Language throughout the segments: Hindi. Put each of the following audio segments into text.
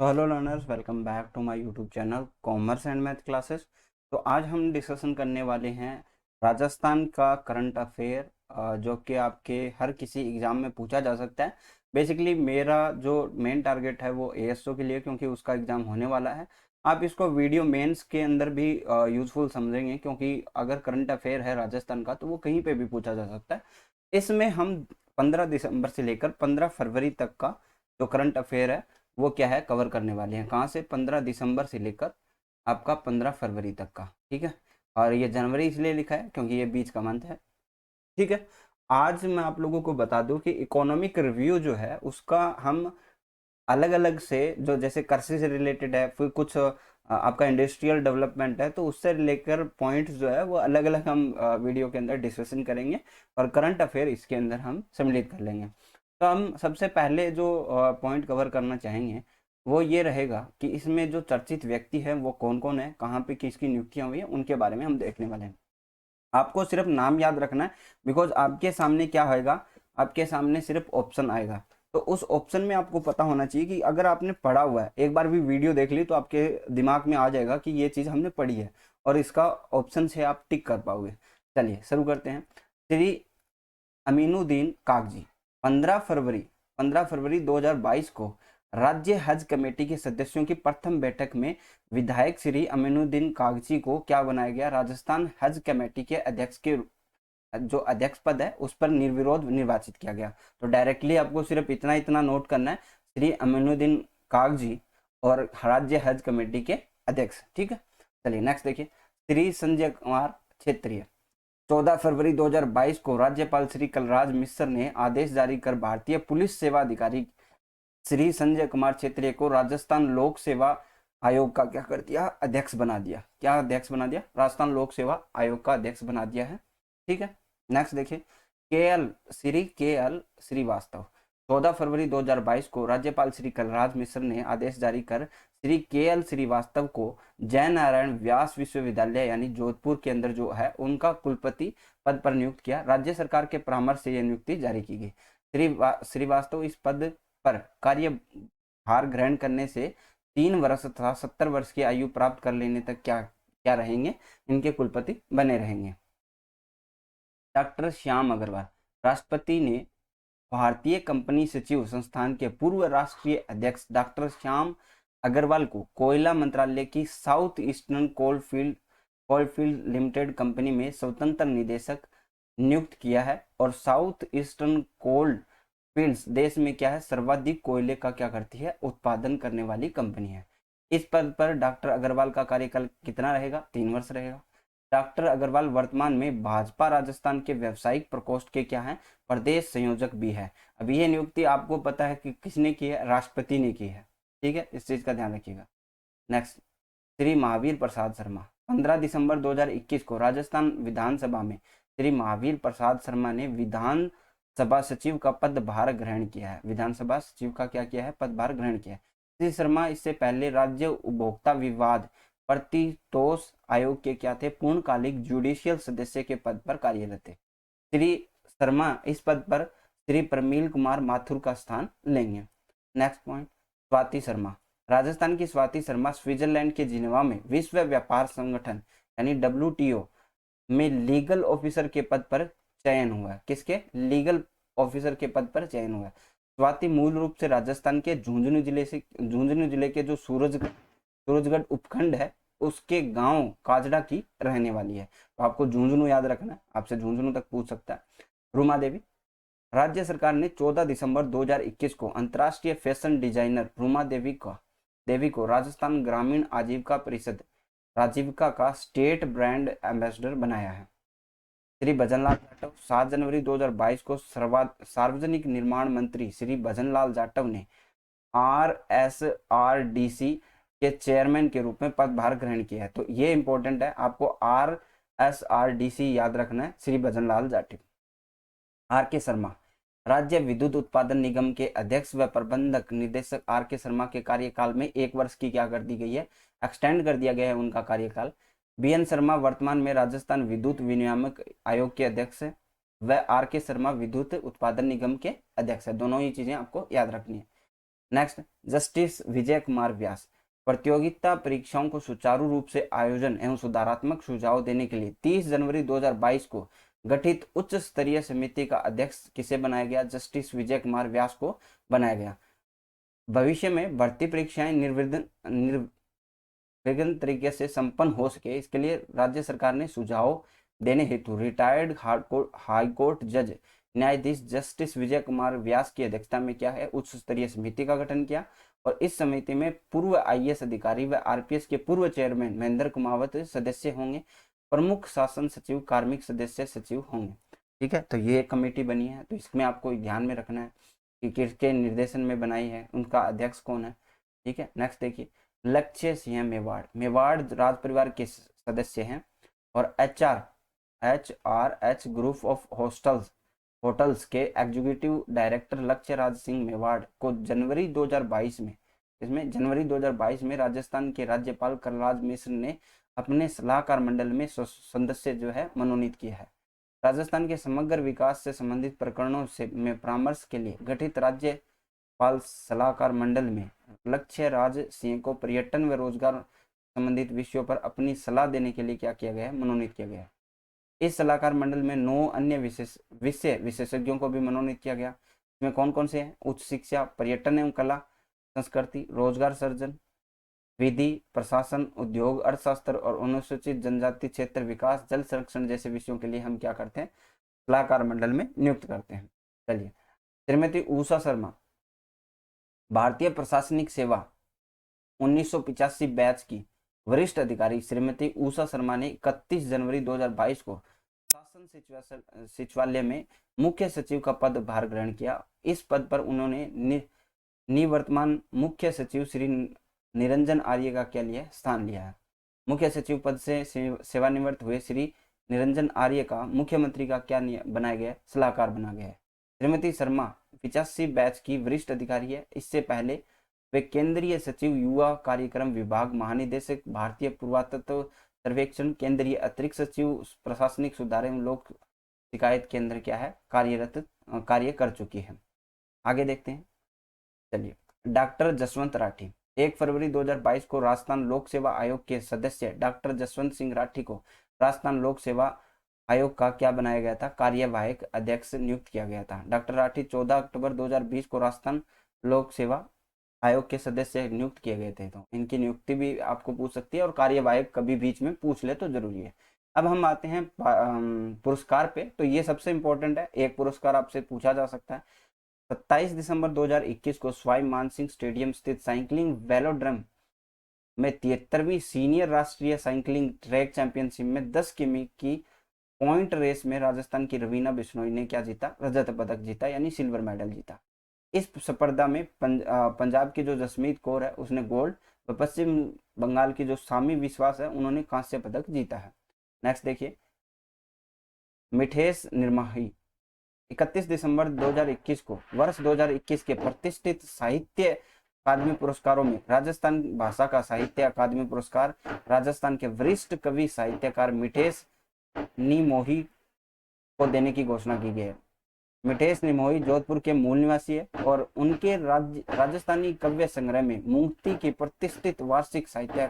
तो hello learners, welcome back to my YouTube channel commerce and math classes. तो आज हम डिस्कशन करने वाले हैं राजस्थान का करंट अफेयर, जो कि आपके हर किसी एग्ज़ाम में पूछा जा सकता है। बेसिकली मेरा जो मेन टारगेट है वो एएसओ के लिए, क्योंकि उसका एग्ज़ाम होने वाला है। आप इसको वीडियो मेंस के अंदर भी यूज़फुल समझेंगे, क्योंकि अगर करंट अफेयर है राजस्थान का तो वो कहीं पे भी पूछा जा सकता है। इसमें हम 15 दिसंबर से लेकर 15 फरवरी तक का जो करंट अफेयर है वो क्या है कवर करने वाले हैं। कहाँ से? 15 दिसंबर से लेकर आपका 15 फरवरी तक का। ठीक है। और ये जनवरी इसलिए लिखा है क्योंकि ये बीच का मंथ है। ठीक है। आज मैं आप लोगों को बता दूं कि इकोनॉमिक रिव्यू जो है उसका हम अलग अलग से, जो जैसे कृषि से रिलेटेड है, फिर कुछ आपका इंडस्ट्रियल डेवलपमेंट है, तो उससे लेकर पॉइंट्स जो है वो अलग अलग हम वीडियो के अंदर डिस्कशन करेंगे। और करंट अफेयर इसके अंदर हम सम्मिलित कर लेंगे। तो हम सबसे पहले जो पॉइंट कवर करना चाहेंगे वो ये रहेगा कि इसमें जो चर्चित व्यक्ति है वो कौन कौन है, कहाँ पे किसकी नियुक्तियां हुई है, उनके बारे में हम देखने वाले हैं। आपको सिर्फ नाम याद रखना है, बिकॉज आपके सामने क्या होएगा, आपके सामने सिर्फ ऑप्शन आएगा। तो उस ऑप्शन में आपको पता होना चाहिए कि अगर आपने पढ़ा हुआ है, एक बार भी वीडियो देख ली तो आपके दिमाग में आ जाएगा कि ये चीज़ हमने पढ़ी है, और इसका ऑप्शन से आप टिक कर पाओगे। चलिए शुरू करते हैं। श्री अमीनुद्दीन कागजी 15 फरवरी 15 फरवरी 2022 को राज्य हज कमेटी के सदस्यों की प्रथम बैठक में विधायक श्री अमीनुद्दीन कागजी को क्या बनाया गया? राजस्थान हज कमेटी के अध्यक्ष के जो अध्यक्ष पद है उस पर निर्विरोध निर्वाचित किया गया। तो डायरेक्टली आपको सिर्फ इतना इतना नोट करना है, श्री अमीनुद्दीन कागजी और राज्य हज कमेटी के अध्यक्ष। ठीक है। चलिए नेक्स्ट देखिए। श्री संजय कुमार क्षेत्रीय 14 फरवरी 2022 को राज्यपाल श्री कलराज मिश्र ने आदेश जारी कर भारतीय पुलिस सेवा अधिकारी श्री संजय कुमार क्षेत्रीय को राजस्थान लोक सेवा आयोग का क्या कर दिया? अध्यक्ष बना दिया। क्या अध्यक्ष बना दिया? राजस्थान लोक सेवा आयोग का अध्यक्ष बना दिया है। ठीक है। नेक्स्ट देखिए। के एल श्रीवास्तव 14 फरवरी 2022 को राज्यपाल श्री कलराज मिश्र ने आदेश जारी कर श्री के एल श्रीवास्तव को जय नारायण व्यास विश्वविद्यालय यानी जोधपुर के अंदर जो है उनका कुलपति पद पर नियुक्त किया। राज्य सरकार के परामर्श से यह नियुक्ति जारी की गई। श्रीवास्तव इस पद पर कार्यभार ग्रहण करने से 3 वर्ष तथा 70 वर्ष की आयु प्राप्त कर लेने तक क्या क्या रहेंगे? इनके कुलपति बने रहेंगे। डॉक्टर श्याम अग्रवाल राष्ट्रपति ने भारतीय कंपनी सचिव संस्थान के पूर्व राष्ट्रीय अध्यक्ष डॉक्टर श्याम अग्रवाल को कोयला मंत्रालय की south eastern coalfield limited company में स्वतंत्र निदेशक नियुक्त किया है। और साउथ ईस्टर्न कोल्ड फील्ड्स देश में क्या है? सर्वाधिक कोयले का क्या करती है? उत्पादन करने वाली कंपनी है। इस पद पर डॉक्टर अग्रवाल का कार्यकाल कितना रहेगा? 3 वर्ष रहेगा। डॉक्टर अग्रवाल वर्तमान में भाजपा राजस्थान के व्यावसायिक प्रकोष्ठ के क्या है? प्रदेश संयोजक भी है। अभी ये नियुक्ति आपको पता है कि किसने की है? राष्ट्रपति ने की है। ठीक है, इस चीज का ध्यान रखिएगा। नेक्स्ट। श्री महावीर प्रसाद शर्मा 15 दिसंबर 2021 को राजस्थान विधानसभा में श्री महावीर प्रसाद शर्मा ने विधानसभा सचिव का पदभार ग्रहण किया है। विधानसभा सचिव का क्या किया है? पदभार ग्रहण किया है। श्री शर्मा इससे पहले राज्य उपभोक्ता विवाद प्रतितोष आयोग के क्या थे? पूर्णकालिक जुडिशियल सदस्य के पद पर कार्यरत थे। श्री शर्मा इस पद पर श्री प्रमील कुमार माथुर का स्थान लेंगे। Next point. स्वाति शर्मा राजस्थान की स्वाति शर्मा स्विट्जरलैंड के जिनेवा में विश्व व्यापार संगठन यानी WTO में लीगल ऑफिसर के पद पर चयन हुआ है। किसके? लीगल ऑफिसर के पद पर चयन हुआ है। स्वाति मूल रूप से राजस्थान के झुंझुनू जिले के जो सूरजगढ़ उपखंड है उसके गांव काजड़ा की रहने वाली है। तो आपको झुंझुनू याद रखना है, आपसे झुंझुनू तक पूछ सकता है। रूमा देवी राज्य सरकार ने 14 दिसंबर 2021 को अंतर्राष्ट्रीय फैशन डिजाइनर रूमा देवी को राजस्थान ग्रामीण आजीविका परिषद राजीविका का स्टेट ब्रांड एम्बेसडर बनाया है। श्री भजनलाल जाटव 7 जनवरी 2022 को सार्वजनिक निर्माण मंत्री श्री भजनलाल जाटव ने RSRDC के चेयरमैन के रूप में पदभार ग्रहण किया है। तो ये इंपॉर्टेंट है, आपको RSRDC याद रखना है। श्री भजनलाल जाटव। RK शर्मा राज्य विद्युत उत्पादन निगम के अध्यक्ष व प्रबंधक निदेशक RK शर्मा के कार्यकाल में 1 वर्ष की क्या कर दी गई है? एक्सटेंड कर दिया गया है उनका कार्यकाल। BN शर्मा वर्तमान में राजस्थान विद्युत विनियामक आयोग के अध्यक्ष है व RK शर्मा विद्युत उत्पादन निगम के अध्यक्ष है। दोनों ही चीजें आपको याद रखनी है। नेक्स्ट, जस्टिस विजय कुमार व्यास, प्रतियोगिता परीक्षाओं को सुचारू रूप से आयोजन एवं सुधारात्मक सुझाव देने के लिए 30 जनवरी 2022 को गठित उच्च स्तरीय समिति का अध्यक्ष किसे बनाया गया? जस्टिस विजय कुमार व्यास को बनाया गया। भविष्य में भर्ती परीक्षाएं निर्विघ्न तरीके से संपन्न हो सके, इसके लिए राज्य सरकार ने सुझाव देने हेतु रिटायर्ड हाईकोर्ट जज न्यायाधीश जस्टिस विजय कुमार व्यास की अध्यक्षता में क्या है, उच्च स्तरीय समिति का गठन किया। और इस समिति में पूर्व आईएएस अधिकारी व आरपीएस के पूर्व चेयरमैन महेंद्र कुमावत सदस्य होंगे। प्रमुख शासन सचिव कार्मिक सदस्य सचिव होंगे। ठीक है, तो ये कमेटी बनी है, तो इसमें आपको ध्यान में रखना है कि किसके निर्देशन में बनाई है, उनका अध्यक्ष कौन है। ठीक है, नेक्स्ट देखिए, लक्ष्य सिंह मेवाड़, मेवाड़ राज परिवार के सदस्य हैं। और एच ग्रुप ऑफ होटल्स के एग्जीक्यूटिव डायरेक्टर लक्ष्य राज सिंह मेवाड़ को जनवरी 2022 में, इसमें जनवरी 2022 में राजस्थान के राज्यपाल कलराज मिश्र ने अपने सलाहकार मंडल में सदस्य जो है मनोनीत किया है। राजस्थान के समग्र विकास से संबंधित प्रकरणों से में परामर्श के लिए गठित राज्यपाल सलाहकार मंडल में लक्ष्य राज सिंह को पर्यटन व रोजगार संबंधित विषयों पर अपनी सलाह देने के लिए क्या किया गया है? मनोनीत किया गया है। इस सलाहकार मंडल में 9 अन्य विशेषज्ञों को भी मनोनीत किया गया। इसमें कौन कौन से हैं? उच्च शिक्षा, पर्यटन एवं कला संस्कृति, रोजगार सृजन, विधि, प्रशासन, उद्योग, अर्थशास्त्र और अनुसूचित जनजाति क्षेत्र विकास, जल संरक्षण जैसे विषयों के लिए हम क्या करते हैं? सलाहकार मंडल में नियुक्त करते हैं। चलिए, श्रीमती उषा शर्मा, भारतीय प्रशासनिक सेवा 1985 बैच की वरिष्ठ अधिकारी श्रीमती उषा शर्मा ने 31 जनवरी 2022 को शासन सचिवालय में मुख्य सचिव का पदभार ग्रहण किया। इस पद पर उन्होंने निवर्तमान मुख्य सचिव श्री निरंजन आर्य का क्या लिया? स्थान लिया है। मुख्य सचिव पद से सेवानिवृत्त हुए श्री निरंजन आर्य का मुख्यमंत्री का क्या बनाया गया? सलाहकार बना गया है। श्रीमती शर्मा 85 बैच की वरिष्ठ अधिकारी है। इससे पहले वे केंद्रीय सचिव युवा कार्यक्रम विभाग, महानिदेशक भारतीय पुरातत्व सर्वेक्षण, केंद्रीय अतिरिक्त सचिव प्रशासनिक सुधार एवं लोक शिकायत केंद्र क्या है? कार्य कर चुकी है। आगे देखते हैं। चलिए, डॉक्टर जसवंत राठी, 1 फरवरी 2022 को राजस्थान लोक सेवा आयोग के सदस्य डॉक्टर जसवंत सिंह राठी को राजस्थान लोक सेवा आयोग का क्या बनाया गया था? कार्यवाहक अध्यक्ष नियुक्त किया गया था। डॉक्टर राठी 14 अक्टूबर 2020 को राजस्थान लोक सेवा आयोग के सदस्य नियुक्त किए गए थे। तो इनकी नियुक्ति भी आपको पूछ सकती है, और कार्यवाहक कभी बीच में पूछ ले तो जरूरी है। अब हम आते हैं पुरस्कार पे। तो ये सबसे इंपॉर्टेंट है, एक पुरस्कार आपसे पूछा जा सकता है। 27 दिसंबर 2021 को सवाई मानसिंह स्टेडियम स्थित साइकिलिंग वेलोड्रम में 73वीं सीनियर राष्ट्रीय साइकिलिंग ट्रैक चैंपियनशिप में 10 किमी की पॉइंट रेस में राजस्थान की रवीना बिश्नोई ने क्या जीता? रजत पदक जीता, यानी सिल्वर मेडल जीता। इस स्पर्धा में पंजाब की जो जसमीत कौर है उसने गोल्ड, व पश्चिम बंगाल की जो सामी विश्वास है उन्होंने कांस्य पदक जीता है। नेक्स्ट देखिए, मिठेश निर्माही 31 दिसंबर 2021 को वर्ष 2021 के प्रतिष्ठित साहित्य अकादमी पुरस्कारों में राजस्थान भाषा का साहित्य अकादमी पुरस्कार राजस्थान के वरिष्ठ कवि साहित्यकार मिठेश निमोही को देने की घोषणा की गई है। मिठेश निमोही जोधपुर के मूल निवासी है और उनके राजस्थानी काव्य संग्रह में मुक्ति की प्रतिष्ठित वार्षिक साहित्य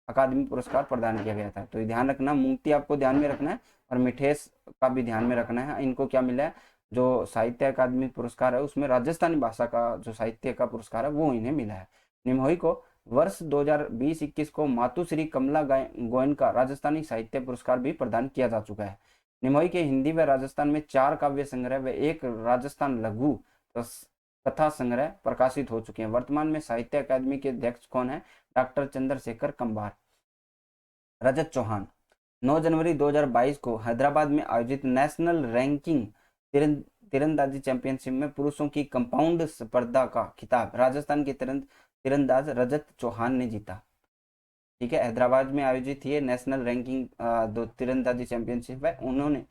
अकादमी पुरस्कार प्रदान किया गया था। तो ध्यान रखना, मुक्ति आपको ध्यान में रखना है और मिठेश का भी ध्यान में रखना है। इनको क्या मिला है? जो साहित्य अकादमी पुरस्कार है उसमें राजस्थानी भाषा का जो साहित्य का पुरस्कार है वो इन्हें मिला है। निमोही को वर्ष 2020-21 को मातुश्री कमला गोयन का राजस्थानी साहित्य पुरस्कार भी प्रदान किया जा चुका है। निमोही के हिंदी व राजस्थान में 4 काव्य संग्रह व 1 राजस्थान लघु कथा संग्रह प्रकाशित हो चुके हैं। वर्तमान में साहित्य अकादमी के अध्यक्ष कौन है? डॉक्टर चंद्रशेखर कंबार। रजत चौहान 9 जनवरी 2022 को हैदराबाद में आयोजित नेशनल रैंकिंग तीरंदाजी चैंपियनशिप में पुरुषों की कंपाउंड स्पर्धा का खिताब राजस्थान के तीरंदाज रजत चौहान ने जीता। ठीक है, हैदराबाद में आयोजित ये नेशनल रैंकिंग दो तीरंदाजी चैंपियनशिप है,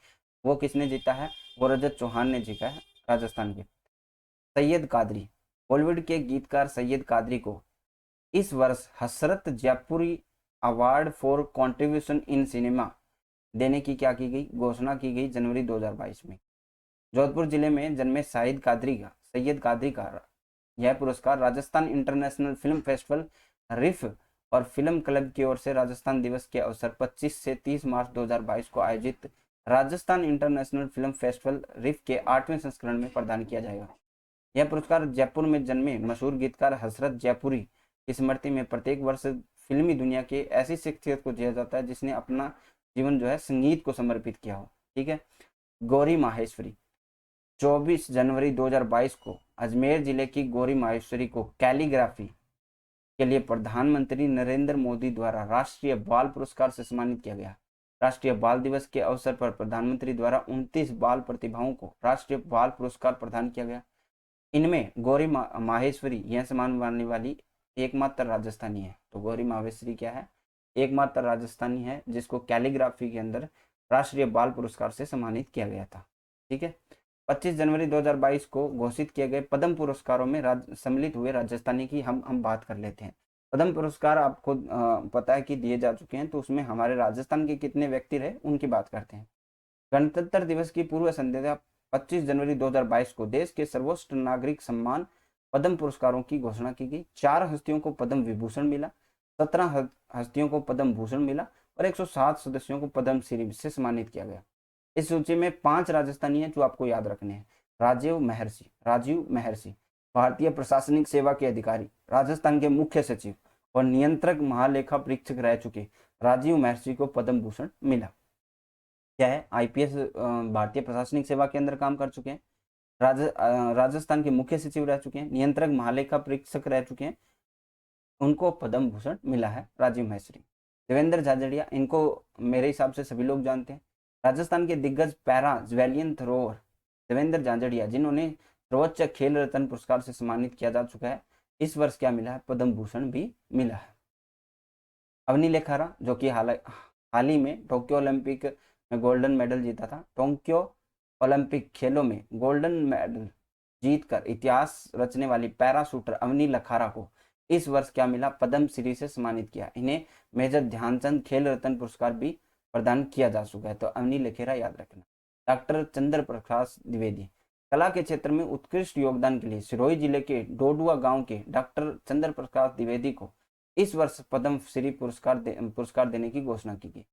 वो किसने जीता है? वो रजत चौहान ने जीता है, राजस्थान के। सैयद कादरी, बॉलीवुड के गीतकार सैयद कादरी को इस वर्ष Hasrat Jaipuri award for contribution in cinema देने की क्या की गई? घोषणा की गई जनवरी 2022 में। जोधपुर जिले में जन्मे सैयद कादरी का यह पुरस्कार राजस्थान इंटरनेशनल फिल्म फेस्टिवल रिफ और फिल्म क्लब की ओर से राजस्थान दिवस के अवसर 25 से 30 मार्च 2022 को आयोजित राजस्थान इंटरनेशनल फिल्म फेस्टिवल रिफ के 8वें संस्करण में प्रदान किया जाएगा। यह पुरस्कार जयपुर में जन्मे मशहूर गीतकार हसरत जयपुरी की स्मृति में प्रत्येक वर्ष फिल्मी दुनिया के ऐसी शख्सियत को दिया जाता है जिसने अपना जीवन जो है संगीत को समर्पित किया हो। ठीक है। गौरी माहेश्वरी 24 जनवरी 2022 को अजमेर जिले की गौरी माहेश्वरी को कैलीग्राफी के लिए प्रधानमंत्री नरेंद्र मोदी द्वारा राष्ट्रीय बाल पुरस्कार से सम्मानित किया गया। राष्ट्रीय बाल दिवस के अवसर पर प्रधानमंत्री द्वारा 29 बाल प्रतिभाओं को राष्ट्रीय बाल पुरस्कार प्रदान किया गया। इनमें गौरी माहेश्वरी यह सम्मान पाने वाली एकमात्र राजस्थानी है। तो गौरी माहेश्वरी क्या है? एकमात्र राजस्थानी है जिसको कैलीग्राफी के अंदर राष्ट्रीय बाल पुरस्कार से सम्मानित किया गया था। ठीक है। 25 जनवरी 2022 को घोषित किए गए पद्म पुरस्कारों में सम्मिलित हुए राजस्थानी की हम बात कर लेते हैं। पद्म पुरस्कार आपको पता है कि दिए जा चुके हैं, तो उसमें हमारे राजस्थान के कितने व्यक्ति रहे उनकी बात करते हैं। गणतंत्र दिवस की पूर्व संध्या 25 जनवरी 2022 को देश के सर्वोच्च नागरिक सम्मान पद्म पुरस्कारों की घोषणा की गई। 4 हस्तियों को पद्म विभूषण मिला, 17 हस्तियों को पद्म भूषण मिला और 107 सदस्यों को पद्म श्री से सम्मानित किया गया। इस सूची में 5 राजस्थानी हैं जो आपको याद रखने हैं। राजीव महर्षि भारतीय प्रशासनिक सेवा के अधिकारी, राजस्थान के मुख्य सचिव और नियंत्रक महालेखा परीक्षक रह चुके राजीव महर्षि को पद्म भूषण मिला। क्या है? आईपीएस भारतीय प्रशासनिक सेवा के अंदर काम कर चुके हैं, राजस्थान के मुख्य सचिव रह चुके हैं, नियंत्रक महालेखा परीक्षक रह चुके हैं, उनको पद्म भूषण मिला है राजीव महर्षि। देवेंद्र झाझड़िया, इनको मेरे हिसाब से सभी लोग जानते हैं, राजस्थान के दिग्गज पैरा ज्वेलियन थ्रोअर देवेंद्र झाझड़िया, जिन्होंने सर्वोच्च खेल रत्न पुरस्कार से सम्मानित किया जा चुका है। इस वर्ष क्या मिला है? पद्म भूषण भी मिला है। अवनी लेखारा, जो कि हाल ही में टोक्यो ओलंपिक में गोल्डन मेडल जीता था, टोक्यो ओलंपिक खेलों में गोल्डन मेडल जीतकर इतिहास रचने वाली पैरा शूटर अवनी लखारा को इस वर्ष क्या मिला? पद्म श्री से सम्मानित किया। इन्हें मेजर ध्यानचंद खेल रत्न पुरस्कार भी प्रदान किया जा चुका है। तो अवनी लखेरा याद रखना। डॉक्टर चंद्र प्रकाश द्विवेदी, कला के क्षेत्र में उत्कृष्ट योगदान के लिए सिरोही जिले के डोडुआ गांव के डॉक्टर चंद्र प्रकाश द्विवेदी को इस वर्ष पद्म श्री पुरस्कार देने की घोषणा की गई।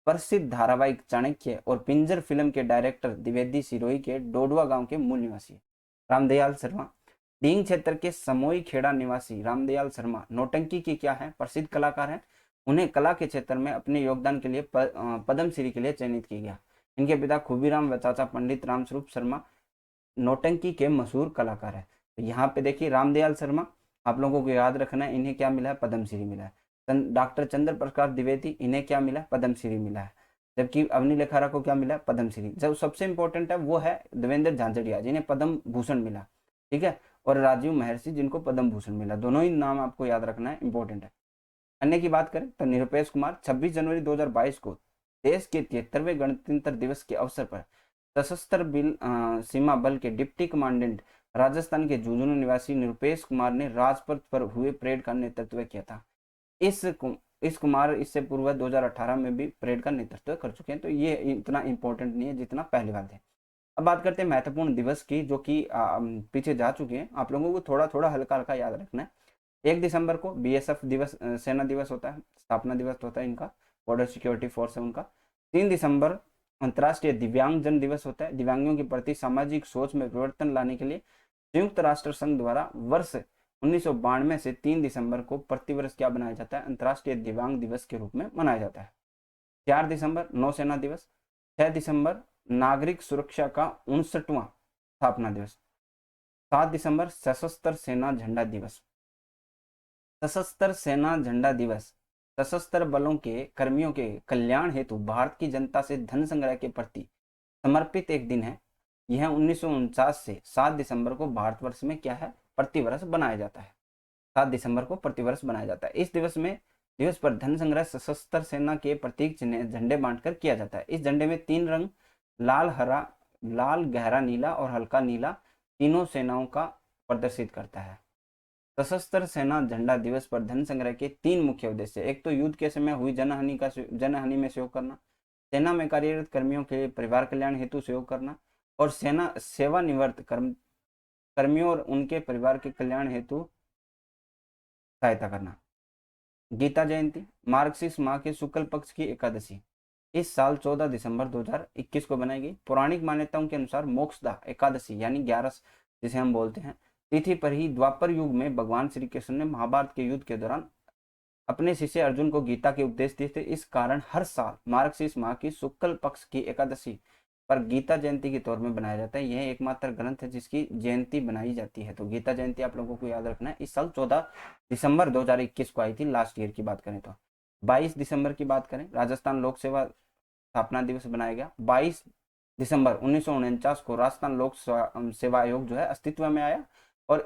प्रसिद्ध धारावाहिक चाणक्य और पिंजर फिल्म के डायरेक्टर द्विवेदी सिरोही के डोडुआ गांव के मूल निवासी। रामदयाल शर्मा, डींग क्षेत्र के समोई खेड़ा निवासी रामदयाल शर्मा नौटंकी के क्या है? प्रसिद्ध कलाकार हैं। उन्हें कला के क्षेत्र में अपने योगदान के लिए पद्म श्री के लिए चयनित किया गया। इनके पिता खूबीराम व चाचा पंडित रामस्वरूप शर्मा नौटंकी के मशहूर कलाकार है। तो यहाँ पे देखिए रामदयाल शर्मा, आप लोगों को याद रखना है, इन्हें क्या मिला है? पद्म श्री मिला है। डॉक्टर चंद्र प्रकाश द्विवेदी, इन्हें क्या मिला है? पद्म श्री मिला है। जबकि अवनी लेखारा को क्या मिला है? पद्म श्री। जब सबसे इंपॉर्टेंट है वो है देवेंद्र झांझड़िया, जिन्हें पद्म भूषण मिला। ठीक है। और राजीव महर्षि, जिनको पद्म भूषण मिला। दोनों ही नाम आपको याद रखना है, इंपॉर्टेंट है। अन्य की बात करें तो निरुपेश कुमार 26 जनवरी 2022 को देश के 73वें गणतंत्र दिवस के अवसर पर सशस्त्र सीमा बल के डिप्टी कमांडेंट राजस्थान के झुंझुनू निवासी निरुपेश कुमार ने राजपथ पर हुए परेड का नेतृत्व किया था। इस कुमार इससे पूर्व 2018 में भी परेड का नेतृत्व कर चुके हैं। तो ये इतना इंपॉर्टेंट नहीं है जितना पहले बात है। अब बात करते हैं महत्वपूर्ण दिवस की, जो कि पीछे जा चुके हैं। आप लोगों को थोड़ा थोड़ा हल्का हल्का याद रखना है। 1 दिसंबर को बीएसएफ दिवस, सेना दिवस होता है, स्थापना दिवस होता है इनका, बॉर्डर सिक्योरिटी फोर्स है उनका। 3 दिसंबर अंतर्राष्ट्रीय दिव्यांगजन दिवस होता है। दिव्यांगों के प्रति सामाजिक सोच में परिवर्तन लाने के लिए संयुक्त राष्ट्र संघ द्वारा वर्ष 1992 से 3 दिसंबर को प्रतिवर्ष क्या बनाया जाता है? अंतर्राष्ट्रीय दिव्यांग दिवस के रूप में मनाया जाता है। 4 दिसंबर नौसेना दिवस। 6 दिसंबर नागरिक सुरक्षा का 59वां स्थापना दिवस। 7 दिसंबर सशस्त्र सेना झंडा दिवस। सशस्त्र सेना झंडा दिवस सशस्त्र बलों के कर्मियों के कल्याण हेतु भारत की जनता से धन संग्रह के प्रति समर्पित एक दिन है। यह 1949 से 7 दिसंबर को भारतवर्ष में क्या है? प्रतिवर्ष बनाया जाता है। 7 दिसंबर को प्रतिवर्ष बनाया जाता है। इस दिवस पर धन संग्रह सशस्त्र सेना के प्रतीक झंडे बांटकर किया जाता है। इस झंडे में 3 रंग लाल, गहरा नीला और हल्का नीला तीनों सेनाओं का प्रदर्शित करता है। सशस्त्र सेना झंडा दिवस पर धन संग्रह के 3 मुख्य उद्देश्य। एक तो युद्ध के समय हुई जनहानि में सहयोग करना, सेना में कार्यरत कर्मियों के परिवार कल्याण हेतु सहयोग करना और सेना सेवानिवृत्त कर्मियों और उनके परिवार के कल्याण हेतु सहायता करना। गीता जयंती मार्गशीर्ष माह के शुक्ल पक्ष की एकादशी इस साल 14 दिसंबर 2021 को बनाई गई। पौराणिक मान्यताओं के अनुसार मोक्षदा एकादशी यानी 11 जिसे हम बोलते हैं तिथि पर ही द्वापर युग में भगवान श्री कृष्ण ने महाभारत के युद्ध के दौरान अपने शिष्य अर्जुन को गीता के उपदेश दिए थे। इस कारण हर साल मार्गशीर्ष माह की शुक्ल पक्ष की एकादशी पर गीता जयंती के तौर में बनाया जाता है। यह एकमात्र ग्रंथ है जिसकी जयंती बनाई जाती है। तो गीता जयंती आप लोगों को याद रखना है, इस साल 14 दिसंबर 2021 को आई थी। लास्ट ईयर की बात करें तो 22 दिसंबर की बात करें, राजस्थान लोक सेवा स्थापना दिवस बनाया गया। 22 दिसंबर 1949 को राजस्थान लोक सेवा आयोग जो है अस्तित्व में आया और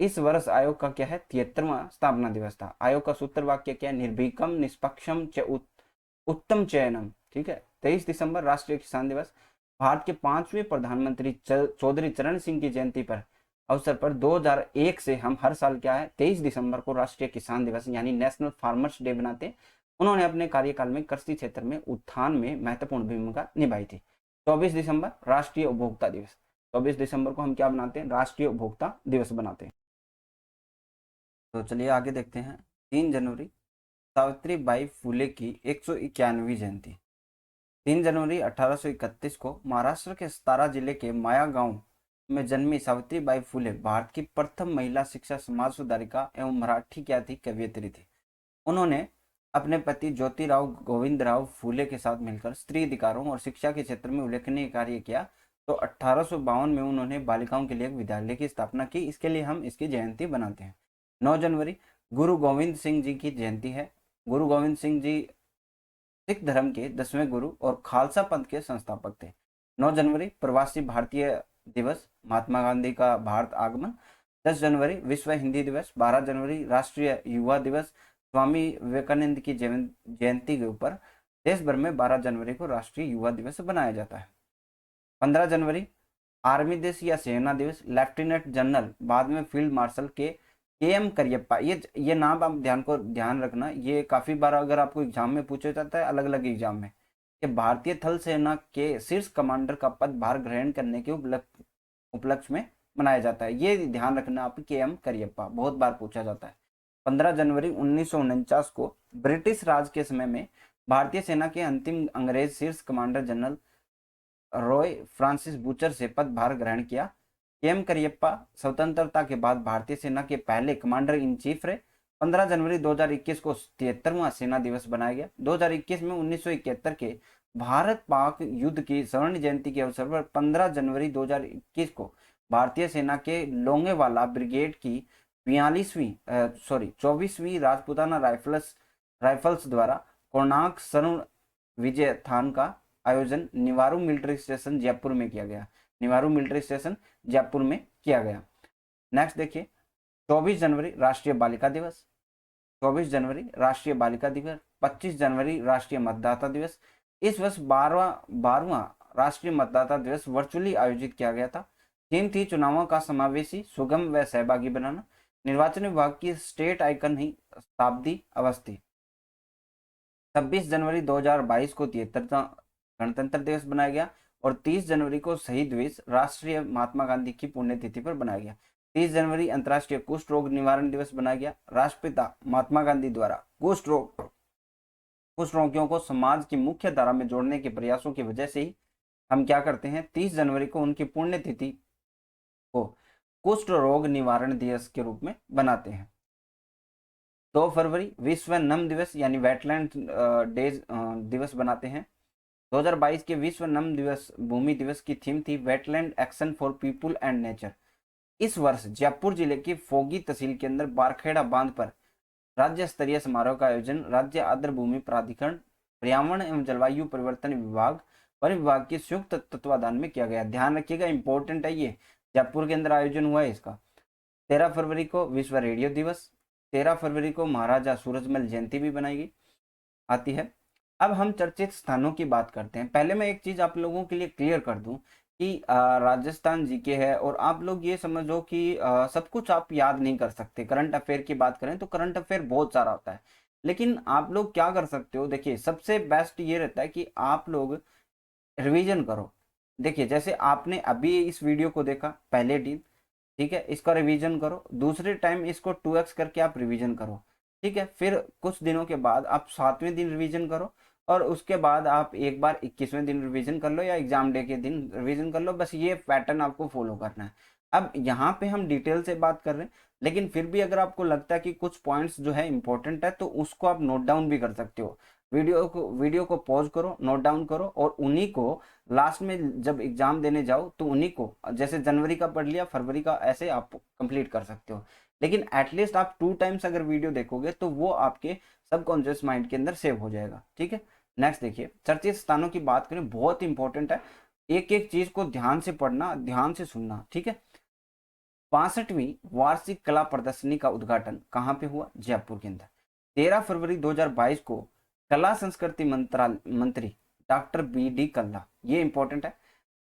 इस वर्ष आयोग का क्या है 73वां स्थापना दिवस था। आयोग का सूत्र वाक्य क्या है, निर्भीकम निष्पक्षम च उत्तम चयनम। ठीक है। 23 दिसंबर राष्ट्रीय किसान दिवस, भारत के 5वें प्रधानमंत्री चौधरी चरण सिंह की जयंती पर अवसर पर 2001 से हम हर साल क्या है 23 दिसंबर को राष्ट्रीय किसान दिवस यानी नेशनल फार्मर्स डे बनाते हैं। उन्होंने अपने कार्यकाल में कृषि क्षेत्र में उत्थान में महत्वपूर्ण भूमिका निभाई थी। 24 दिसंबर राष्ट्रीय उपभोक्ता दिवस, 24 दिसंबर को हम क्या बनाते हैं, राष्ट्रीय उपभोक्ता दिवस बनाते हैं। तो चलिए आगे देखते हैं। 3 जनवरी सावित्री बाई फुले की 191वीं जयंती। 3 जनवरी 1831 को महाराष्ट्र के सतारा जिले के माया गांव में जन्मी सावित्री बाई फुले भारत की प्रथम महिला शिक्षा समाज सुधारिका एवं मराठी ख्याति कवयित्री थी। उन्होंने अपने पति ज्योतिराव गोविंदराव फुले के साथ मिलकर स्त्री अधिकारों और शिक्षा के क्षेत्र में उल्लेखनीय कार्य किया। तो 1852 में उन्होंने बालिकाओं के लिए एक विद्यालय की स्थापना की। इसके लिए हम इसकी जयंती बनाते हैं। 9 जनवरी गुरु गोविंद सिंह जी की जयंती है। गुरु गोविंद सिंह जी सिख धर्म के 10वें गुरु और खालसा पंथ के संस्थापक थे। 9 जनवरी प्रवासी भारतीय दिवस, महात्मा गांधी का भारत आगमन। 10 जनवरी विश्व हिंदी दिवस। 12 जनवरी राष्ट्रीय युवा दिवस, स्वामी विवेकानंद की जयंती के ऊपर देश भर में 12 जनवरी को राष्ट्रीय युवा दिवस बनाया जाता है। 15 जनवरी आर्मी दिवस या सेना दिवस, लेफ्टिनेंट जनरल बाद में फील्ड मार्शल के.एम. करियप्पा। ये नाम आप ध्यान रखना, ये काफी बार अगर आपको एग्जाम में पूछा जाता है अलग अलग एग्जाम में, कि भारतीय थल सेना के शीर्ष कमांडर का पदभार ग्रहण करने के उपलक्ष्य में मनाया जाता है। ये ध्यान रखना आप, के.एम. करियप्पा बहुत बार पूछा जाता है। 15 जनवरी 1949 को ब्रिटिश राज के समय में भारतीय सेना के अंतिम अंग्रेज शीर्ष commander general Roy Francis butcher से पदभार ग्रहण किया। के.एम. करियप्पा स्वतंत्रता के बाद भारतीय सेना के पहले कमांडर इन चीफ रहे। 15 जनवरी 2021 को 73वां सेना दिवस बनाया गया। 2021 में 1971 के भारत पाक युद्ध की स्वर्ण जयंती के अवसर पर 15 जनवरी 2021 को भारतीय सेना के लोंगेवाला ब्रिगेड की 24वीं राजपूताना राइफल्स द्वारा कोणार्क स्वर्ण विजयथान का आयोजन निवारू मिलिट्री स्टेशन जयपुर में किया गया। निवारू मिलिट्री स्टेशन जयपुर में किया गया। नेक्स्ट देखिए, 24 जनवरी राष्ट्रीय बालिका दिवस। 24 जनवरी राष्ट्रीय बालिका दिवस। 25 जनवरी राष्ट्रीय मतदाता दिवस। इस वर्ष 12वां राष्ट्रीय मतदाता दिवस वर्चुअली आयोजित किया गया था। थीम थी चुनावों का समावेशी, सुगम व सहभागी बनाना। निर्वाचन विभाग की स्टेट आइकन ही शताब्दी अवस्थी। 26 जनवरी 2022 को 73वां गणतंत्र दिवस बनाया गया और 30 जनवरी को शहीद दिवस राष्ट्रीय महात्मा गांधी की पुण्यतिथि पर बनाया गया। 30 जनवरी अंतर्राष्ट्रीय कुष्ठ रोग निवारण दिवस बनाया गया। राष्ट्रपिता महात्मा गांधी द्वारा कुष्ठ रोगियों को समाज की मुख्य धारा में जोड़ने के प्रयासों की वजह से ही हम क्या करते हैं, 30 जनवरी को उनकी पुण्यतिथि को कुष्ठ रोग निवारण दिवस के रूप में बनाते हैं। 2 फरवरी विश्व नम दिवस यानी वेटलैंड दिवस बनाते हैं। 2022 के विश्व नम दिवस भूमि दिवस की थीम थी wetland action for people and nature. इस वर्ष जयपुर जिले की फोगी तहसील के अंदर बारखेड़ा बांध पर राज्य स्तरीय समारोह का आयोजन राज्य आर्द्र भूमि प्राधिकरण, पर्यावरण एवं जलवायु परिवर्तन विभाग, वन विभाग के संयुक्त तत्वाधान में किया गया। ध्यान रखिएगा, इंपॉर्टेंट है ये, जयपुर के अंदर आयोजन हुआ है इसका। 13 फरवरी को विश्व रेडियो दिवस। 13 फरवरी को महाराजा सूरजमल जयंती भी बनाई गई आती है। अब हम चर्चित स्थानों की बात करते हैं। पहले मैं एक चीज आप लोगों के लिए क्लियर कर दूं कि राजस्थान जीके है और आप लोग ये समझो कि सब कुछ आप याद नहीं कर सकते। करंट अफेयर की बात करें तो करंट अफेयर बहुत सारा होता है, लेकिन आप लोग क्या कर सकते हो, देखिए सबसे बेस्ट ये रहता है कि आप लोग रिवीजन करो। देखिए जैसे आपने अभी इस वीडियो को देखा पहले दिन, ठीक है, इसका रिवीजन करो, दूसरे टाइम इसको 2x करके आप रिवीजन करो, ठीक है, फिर कुछ दिनों के बाद आप 7वें दिन रिवीजन करो, और उसके बाद आप एक बार 21वें दिन रिवीजन कर लो या एग्जाम डे के दिन रिवीजन कर लो। बस ये पैटर्न आपको फॉलो करना है। अब यहाँ पे हम डिटेल से बात कर रहे हैं, लेकिन फिर भी अगर आपको लगता है कि कुछ पॉइंट्स जो है इंपॉर्टेंट है तो उसको आप नोट डाउन भी कर सकते हो। वीडियो को पॉज करो, नोट डाउन करो, और उन्हीं को लास्ट में जब एग्जाम देने जाओ तो उन्हीं को, जैसे जनवरी का पढ़ लिया, फरवरी का, ऐसे आप कंप्लीट कर सकते हो। लेकिन एटलीस्ट आप 2 टाइम्स अगर वीडियो देखोगे तो वो आपके सबकॉन्शियस माइंड के अंदर सेव हो जाएगा, ठीक है। नेक्स्ट देखिए, चर्चित स्थानों की बात करें, बहुत इंपॉर्टेंट है, एक एक चीज को ध्यान से पढ़ना, ध्यान से सुनना, ठीक है। 65वीं वार्षिक कला प्रदर्शनी का उद्घाटन कहाँ पे हुआ? जयपुर के अंदर। 13 फरवरी 2022 को कला संस्कृति मंत्री डॉक्टर बी.डी. कल्ला, ये इंपॉर्टेंट है,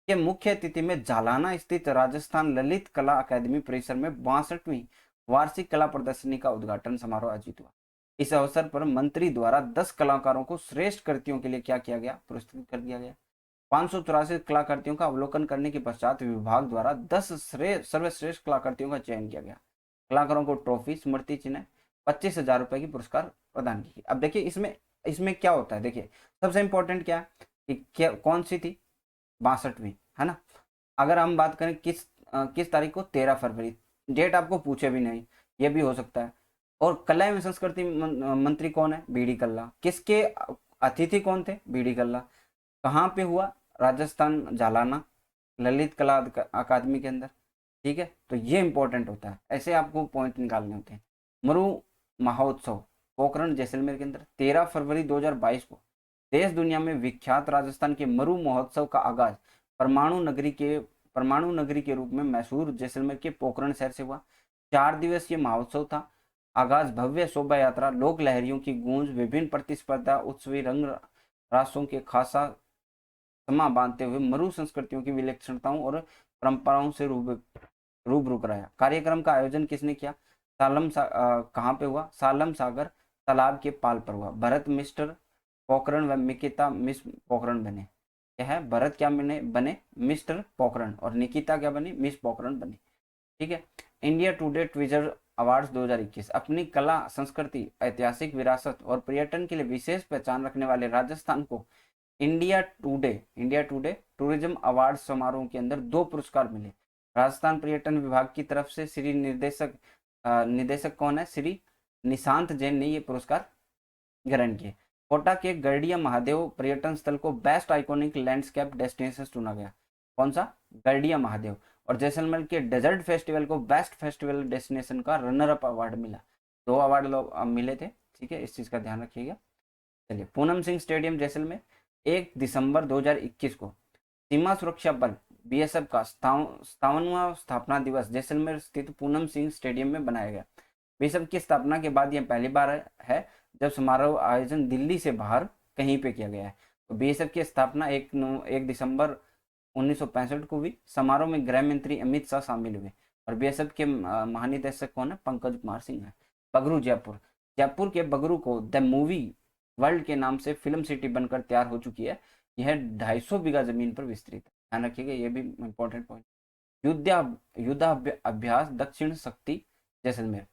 के मुख्य अतिथि में जालाना स्थित राजस्थान ललित कला अकादमी परिसर में 62वीं वार्षिक कला प्रदर्शनी का उद्घाटन समारोह आयोजित हुआ। इस अवसर पर मंत्री द्वारा 10 कलाकारों को श्रेष्ठ कृतियों के लिए क्या किया गया? पुरस्कृत कर दिया गया। 584 कलाकृतियों का अवलोकन करने के पश्चात विभाग द्वारा 10 सर्वश्रेष्ठ कलाकृतियों का चयन किया गया। कलाकारों को ट्रॉफी, स्मृति चिन्ह, 25,000 रुपए की पुरस्कार प्रदान की। अब देखिए इसमें इसमें क्या होता है, देखिए सबसे इंपॉर्टेंट क्या है कि क्या कौन सी थी? 62वीं, है ना। अगर हम बात करें किस तारीख को? 13 फरवरी। डेट आपको पूछे भी नहीं, ये भी हो सकता है। और कला एवं संस्कृति मंत्री कौन है? बी.डी. कल्ला। किसके अतिथि कौन थे? बी.डी. कल्ला। कहाँ पे हुआ? राजस्थान जालाना ललित कला अकादमी के अंदर, ठीक है। तो ये इंपॉर्टेंट होता है, ऐसे आपको पॉइंट निकालने होते हैं। मरु महोत्सव पोखरण जैसलमेर के अंदर 13 फरवरी 2022 को देश दुनिया में विख्यात राजस्थान के मरु महोत्सव का आगाज परमाणु नगरी के रूप में मशहूर जैसलमेर के पोखरण शहर से हुआ। 4 दिवसीय महोत्सव था। आगाज भव्य शोभा यात्रा, लोक लहरियों की गूंज, विभिन्न प्रतिस्पर्धा, उत्सवी रंग रासों के खासा समा बांधते हुए मरु संस्कृतियों की विलक्षणताओं और परंपराओं से रूबरू कराया। कार्यक्रम का आयोजन किसने किया? कहाँ पे हुआ? सालम सागर तालाब के पाल पर हुआ। भरत मिस्टर पोखरण व निकिता मिस पोखरण बने। क्या है? भरत क्या बने मिस्टर पोखरण, और निकिता क्या बनी? मिस पोखरण बनी, ठीक है। इंडिया टुडे ट्विजर अवार्ड्स 2021 अपनी कला, संस्कृति, ऐतिहासिक विरासत और पर्यटन के लिए विशेष पहचान रखने वाले राजस्थान को इंडिया टुडे टूरिज्म अवार्ड समारोह के अंदर 2 पुरस्कार मिले। राजस्थान पर्यटन विभाग की तरफ से श्री निदेशक कौन है? श्री निशांत जैन ने ये पुरस्कार ग्रहण किए। कोटा के गरडिया महादेव पर्यटन स्थल को बेस्ट आइकॉनिक लैंडस्केप डेस्टिनेशन चुना गया। कौन सा? गरडिया महादेव। और जैसलमेर के डेजर्ट फेस्टिवल को बेस्ट फेस्टिवल डेस्टिनेशन का रनर अप अवार्ड मिला। 2 अवार्ड मिले थे, ठीक है, इस चीज का ध्यान रखिएगा। चलिए, पूनम सिंह स्टेडियम जैसलमेर 1 दिसंबर 2021 को सीमा सुरक्षा बल बीएसएफ का 57वां स्थापना दिवस जैसलमेर स्थित पूनम सिंह स्टेडियम में बनाया गया। बीएसएफ की स्थापना के बाद यह पहली बार है जब समारोह आयोजन दिल्ली से बाहर कहीं पे किया गया है। तो बीएसएफ की स्थापना 1 दिसंबर 1965 को हुई। समारोह में गृह मंत्री अमित शाह शामिल हुए, और बीएसएफ के महानिदेशक कौन है? पंकज कुमार सिंह है। बगरू जयपुर के बगरू को द मूवी वर्ल्ड के नाम से फिल्म सिटी बनकर तैयार हो चुकी है। यह 250 बीघा जमीन पर विस्तृत है, ध्यान रखिएगा, ये भी इंपॉर्टेंट पॉइंट। युद्धाभ्यास दक्षिण शक्ति जैसलमेर।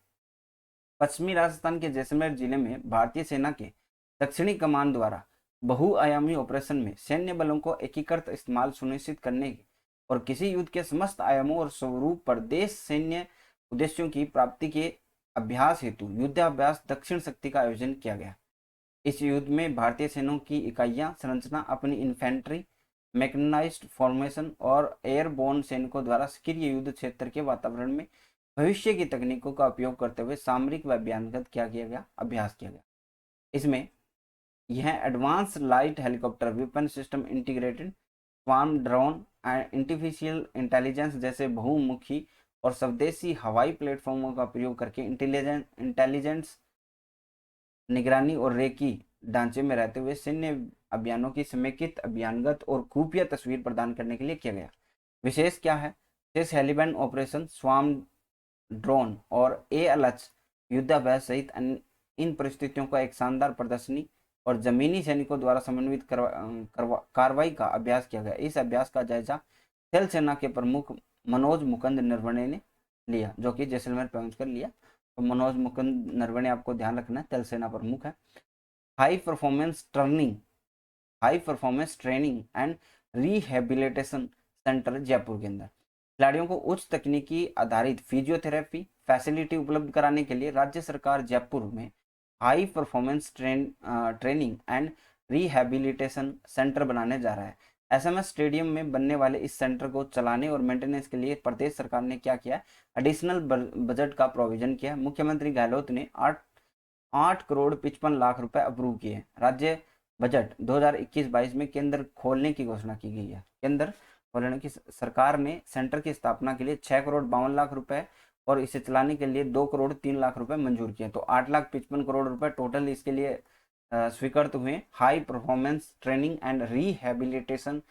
पश्चिमी राजस्थान के जैसलमेर जिले में भारतीय सेना के दक्षिणी कमान द्वारा बहुआयामी ऑपरेशन में सैन्य बलों को एकीकृत इस्तेमाल सुनिश्चित करने और किसी युद्ध के समस्त आयामों और स्वरूप पर देश सैन्य उद्देश्यों की प्राप्ति के अभ्यास हेतु युद्धाभ्यास दक्षिण शक्ति का आयोजन किया गया। इस युद्ध में भारतीय सेनाओं की इकाइयां संरचना अपनी इन्फेंट्री, मैकेनाइज्ड फॉर्मेशन और एयरबोर्न सैनिकों द्वारा सक्रिय युद्ध क्षेत्र के वातावरण में भविष्य की तकनीकों का उपयोग करते हुए सामरिक व अभियानगत क्या किया गया? अभ्यास किया गया। इसमें यह advance light helicopter weapon system, integrated swarm drone, artificial intelligence जैसे बहुमुखी और स्वदेशी हवाई प्लेटफॉर्मों का प्रयोग करके इंटेलिजेंस, निगरानी और रेकी ढांचे में रहते हुए सैन्य अभियानों की समेकित, अभियानगत और खुफिया तस्वीर प्रदान करने के लिए किया गया। विशेष क्या है? विशेष हेलीबैंड ऑपरेशन, स्वार्म ड्रोन और ALH युद्धाभ्यास सहित इन परिस्थितियों का एक शानदार प्रदर्शनी और जमीनी सैनिकों द्वारा समन्वित कार्रवाई का अभ्यास किया गया। इस अभ्यास का जायजा थल सेना के प्रमुख मनोज मुकुंद नरवणे ने लिया, जो कि जैसलमेर पहुंचकर लिया। तो मनोज मुकुंद नरवणे आपको ध्यान रखना है, थल सेना प्रमुख है। High performance training and rehabilitation centre Jaipur के अंदर खिलाड़ियों को उच्च तकनीकी आधारित फिजियोथेरेपी फैसिलिटी उपलब्ध कराने के लिए राज्य सरकार जयपुर में high performance training and rehabilitation centre बनाने जा रहा है। एसएमएस स्टेडियम में बनने वाले इस सेंटर को चलाने और मेंटेनेंस के लिए प्रदेश सरकार ने क्या किया, एडिशनल बजट का प्रोविजन किया। मुख्यमंत्री गहलोत ने 8 करोड़ 55 लाख रुपए अप्रूव किए। राज्य बजट 2021-22 में केंद्र खोलने की घोषणा की गई है। केंद्र खोलने की सरकार ने सेंटर की स्थापना के लिए 6 करोड़ 52 लाख रुपए और इसे चलाने के लिए 2 करोड़ 3 लाख रुपए मंजूर किए। तो 8 लाख 55 करोड़ रुपए टोटल इसके लिए स्वीकृत हुए। High performance training and rehabilitation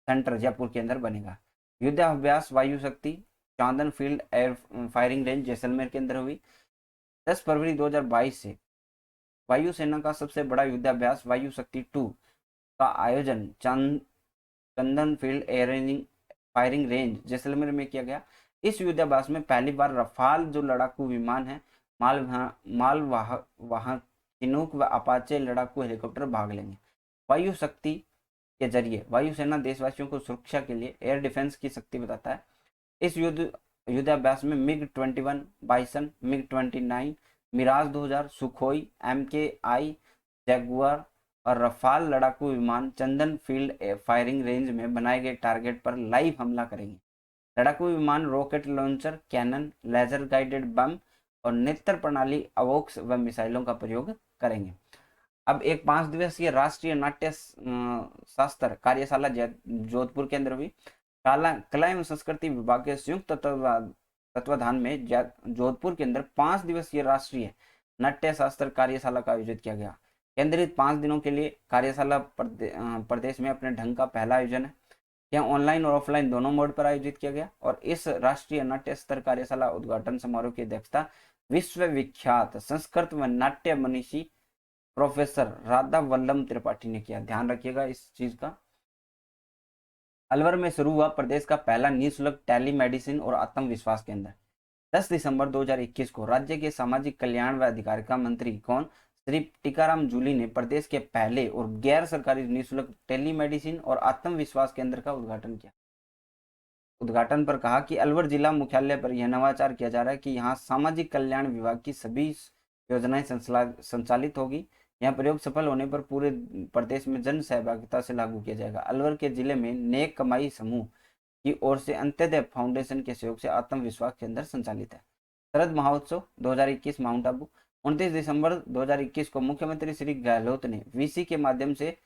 centre Jaipur के अंदर बनेगा। युद्धाभ्यास Vayu Shakti Chandan field air firing range Jaisalmer के अंदर हुई। 10 फरवरी 2022 से वायुसेना का सबसे बड़ा युद्धाभ्यास वायु शक्ति 2 का आयोजन Chandan field air firing range Jaisalmer में किया गया। इस युद्धाभ्यास में पहली बार रफाल जो लड़ाकू विमान है, मालवाहक चिनूक व अपाचे लड़ाकू हेलीकॉप्टर भाग लेंगे। वायु शक्ति के जरिए वायुसेना देशवासियों को सुरक्षा के लिए एयर डिफेंस की शक्ति बताता है। इस युद्धाभ्यास में MiG-21 bison, MiG-29 Mirage 2000 Sukhoi MKI Jaguar और रफाल लड़ाकू विमान चंदन फील्ड फायरिंग रेंज में बनाए गए टारगेट पर लाइव हमला करेंगे। लड़ाकू विमान rocket launcher, cannon, laser guided bomb और नेत्र प्रणाली अवोक्स व मिसाइलों का प्रयोग करेंगे। अब एक 5 दिवसीय राष्ट्रीय नाट्य शास्त्र कार्यशाला जोधपुर के अंदर हुई। कला एवं संस्कृति विभाग के संयुक्त तत्वाधान में जोधपुर के अंदर 5 दिवसीय राष्ट्रीय नाट्य शास्त्र कार्यशाला का आयोजित किया गया। केंद्रित 5 दिनों के लिए कार्यशाला प्रदेश में अपने ढंग का पहला आयोजन है। यह ऑनलाइन और ऑफलाइन दोनों मोड पर आयोजित किया गया और इस राष्ट्रीय नाट्य स्तर कार्यशाला उद्घाटन समारोह की अध्यक्षता विश्वविख्यात संस्कृत व नाट्य मनीषी प्रोफेसर राधा वल्लभ त्रिपाठी ने किया। ध्यान रखिएगा इस चीज का। अलवर में शुरू हुआ प्रदेश का पहला निःशुल्क टेलीमेडिसिन और आत्मविश्वास केंद्र। 10 दिसंबर 2021 को राज्य के सामाजिक कल्याण व अधिकारिता मंत्री श्री टीकाराम जूली ने प्रदेश के पहले और गैर सरकारी निःशुल्क टेलीमेडिसिन और आत्मविश्वास केंद्र का उद्घाटन किया। उद्घाटन पर कहा कि अलवर जिला मुख्यालय पर यह नवाचार किया जा रहा है कि यहाँ सामाजिक कल्याण विभाग की सभी योजनाएं संचालित होगी। यह प्रयोग सफल होने पर पूरे प्रदेश में जन सहभागिता से लागू किया जाएगा। अलवर के जिले में नेक कमाई समूह की ओर से अंत्योदय फाउंडेशन के सहयोग से आत्मविश्वास केंद्र संचालित है। शरद महोत्सव 2021 माउंट आबू 29 दिसंबर 2021 को मुख्यमंत्री श्री गहलोत ने वीसी के माध्यम से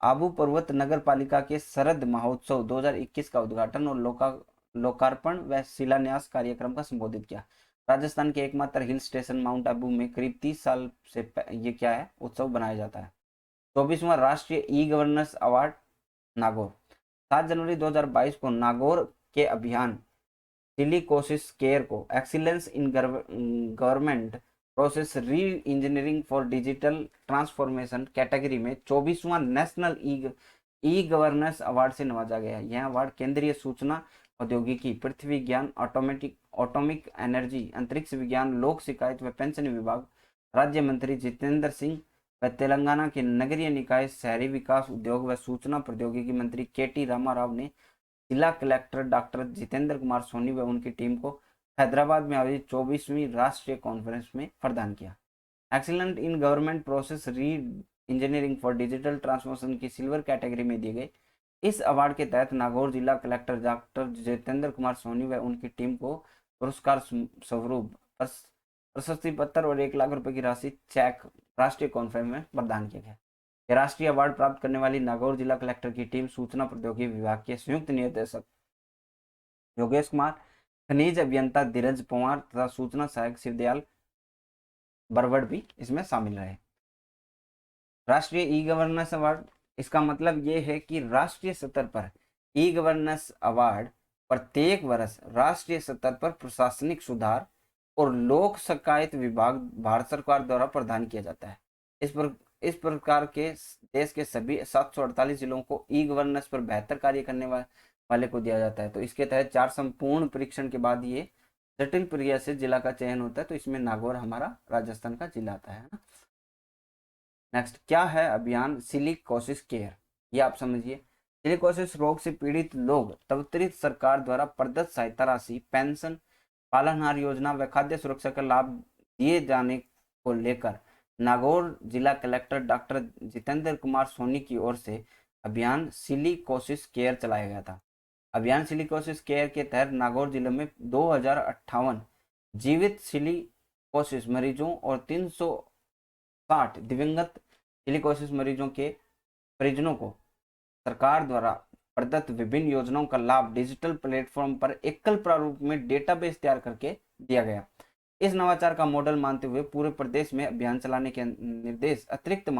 आबू पर्वत नगर पालिका के शरद महोत्सव 2021 का उद्घाटन और लोकार्पण व शिलान्यास कार्यक्रम का संबोधित किया। राजस्थान के एकमात्र हिल स्टेशन माउंट आबू में करीब 30 साल से ये क्या है उत्सव बनाया जाता है। 24वां राष्ट्रीय ई गवर्नेंस अवार्ड नागौर। 7 जनवरी 2022 को नागौर के अभियान सिलिकोसिस केयर को एक्सीलेंस इन गवर्नमेंट प्रोसेस री engineering for digital transformation category में 24वां नेशनल ई गवर्नेंस अवार्ड से नवाजा गया। यह अवार्ड केंद्रीय सूचना प्रौद्योगिकी, पृथ्वी विज्ञान, ऑटोमिक एनर्जी, अंतरिक्ष विज्ञान, लोक शिकायत व पेंशन विभाग राज्य मंत्री जितेंद्र सिंह व तेलंगाना के नगरीय निकाय, शहरी विकास, उद्योग व सूचना प्रौद्योगिकी मंत्री KT रामाराव ने जिला कलेक्टर डॉक्टर जितेंद्र कुमार सोनी व उनकी टीम को हैदराबाद में आयोजित 24वीं राष्ट्रीय कॉन्फ्रेंस में प्रदान किया। एक्सीलेंट इन गवर्नमेंट प्रोसेस री इंजीनियरिंग फॉर डिजिटल ट्रांसफॉर्मेशन की सिल्वर कैटेगरी में दिए गए इस अवार्ड के तहत नागौर जिला कलेक्टर डॉक्टर जितेंद्र कुमार सोनी व उनकी टीम को पुरस्कार स्वरूप प्रशस्ति पत्र और 1 लाख रुपए की राशि चेक राष्ट्रीय कॉन्फ्रेंस में प्रदान किया गया। यह राष्ट्रीय अवार्ड प्राप्त करने वाली नागौर जिला कलेक्टर की टीम सूचना प्रौद्योगिकी विभाग के संयुक्त निदेशक योगेश कुमार, खनिज अभियंता धीरज पवार तथा सूचना सहायक शिवदयाल बरवड़ भी इसमें शामिल रहे। राष्ट्रीय ई गवर्नेंस अवार्ड, इसका मतलब ये है कि राष्ट्रीय स्तर पर ई गवर्नेंस अवार्ड प्रत्येक वर्ष राष्ट्रीय स्तर पर प्रशासनिक सुधार और लोक शिकायत विभाग भारत सरकार द्वारा प्रदान किया जाता है। इस प्रकार के देश के सभी 748 जिलों को ई गवर्नेंस पर बेहतर कार्य करने वाले को दिया जाता है। तो इसके तहत 4 संपूर्ण परीक्षण के बाद ये जटिल प्रक्रिया से जिला का चयन होता है। तो इसमें नागौर हमारा राजस्थान का जिला आता है ना। नेक्स्ट, क्या है अभियान सिलिकोसिस केयर, ये आप समझिए। सिलिकोसिस रोग से पीड़ित लोग त्वरित सरकार द्वारा प्रदत्त सहायता राशि, पेंशन, पालनहार योजना व खाद्य सुरक्षा का लाभ दिए जाने को लेकर नागौर जिला कलेक्टर डॉक्टर जितेंद्र कुमार सोनी की ओर से अभियान सिलिकोसिस केयर चलाया गया था। अभियान सिलिकोसिस केयर के तहत नागौर जिले में 2058 जीवित सिलिकोसिस मरीजों और 360 दिवंगत सिलिकोसिस मरीजों के परिजनों को सरकार द्वारा प्रदत्त विभिन्न योजनाओं का लाभ डिजिटल प्लेटफॉर्म पर एकल प्रारूप में डेटाबेस तैयार करके दिया गया। इस नवाचार का मॉडल मानते हुए पूरे प्रदेश में अभियान चलाने के निर्देश अतिरिक्त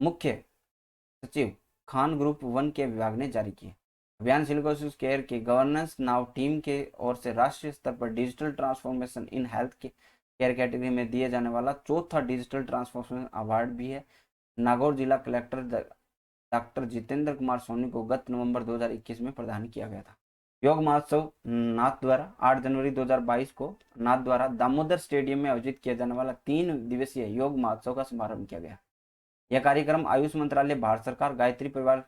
मुख्य सचिव खान ग्रुप 1 के विभाग ने जारी किए। अभियान सिलिकोसिस केयर के गवर्नेंस नाउ टीम के ओर से राष्ट्रीय स्तर पर digital transformation in health care category में दिए जाने वाला चौथा डिजिटल ट्रांसफॉर्मेशन अवार्ड भी है। नागौर जिला कलेक्टर डॉक्टर जितेंद्र कुमार सोनी को गत नवंबर 2021 में प्रदान किया गया था। योग महोत्सव नाथद्वारा 8 जनवरी 2022 को नाथद्वारा दामोदर स्टेडियम में आयोजित किया जाने वाला 3 दिवसीय योग महोत्सव का शुभारंभ किया गया। यह कार्यक्रम आयुष मंत्रालय, भारत सरकार, गायत्री परिवार,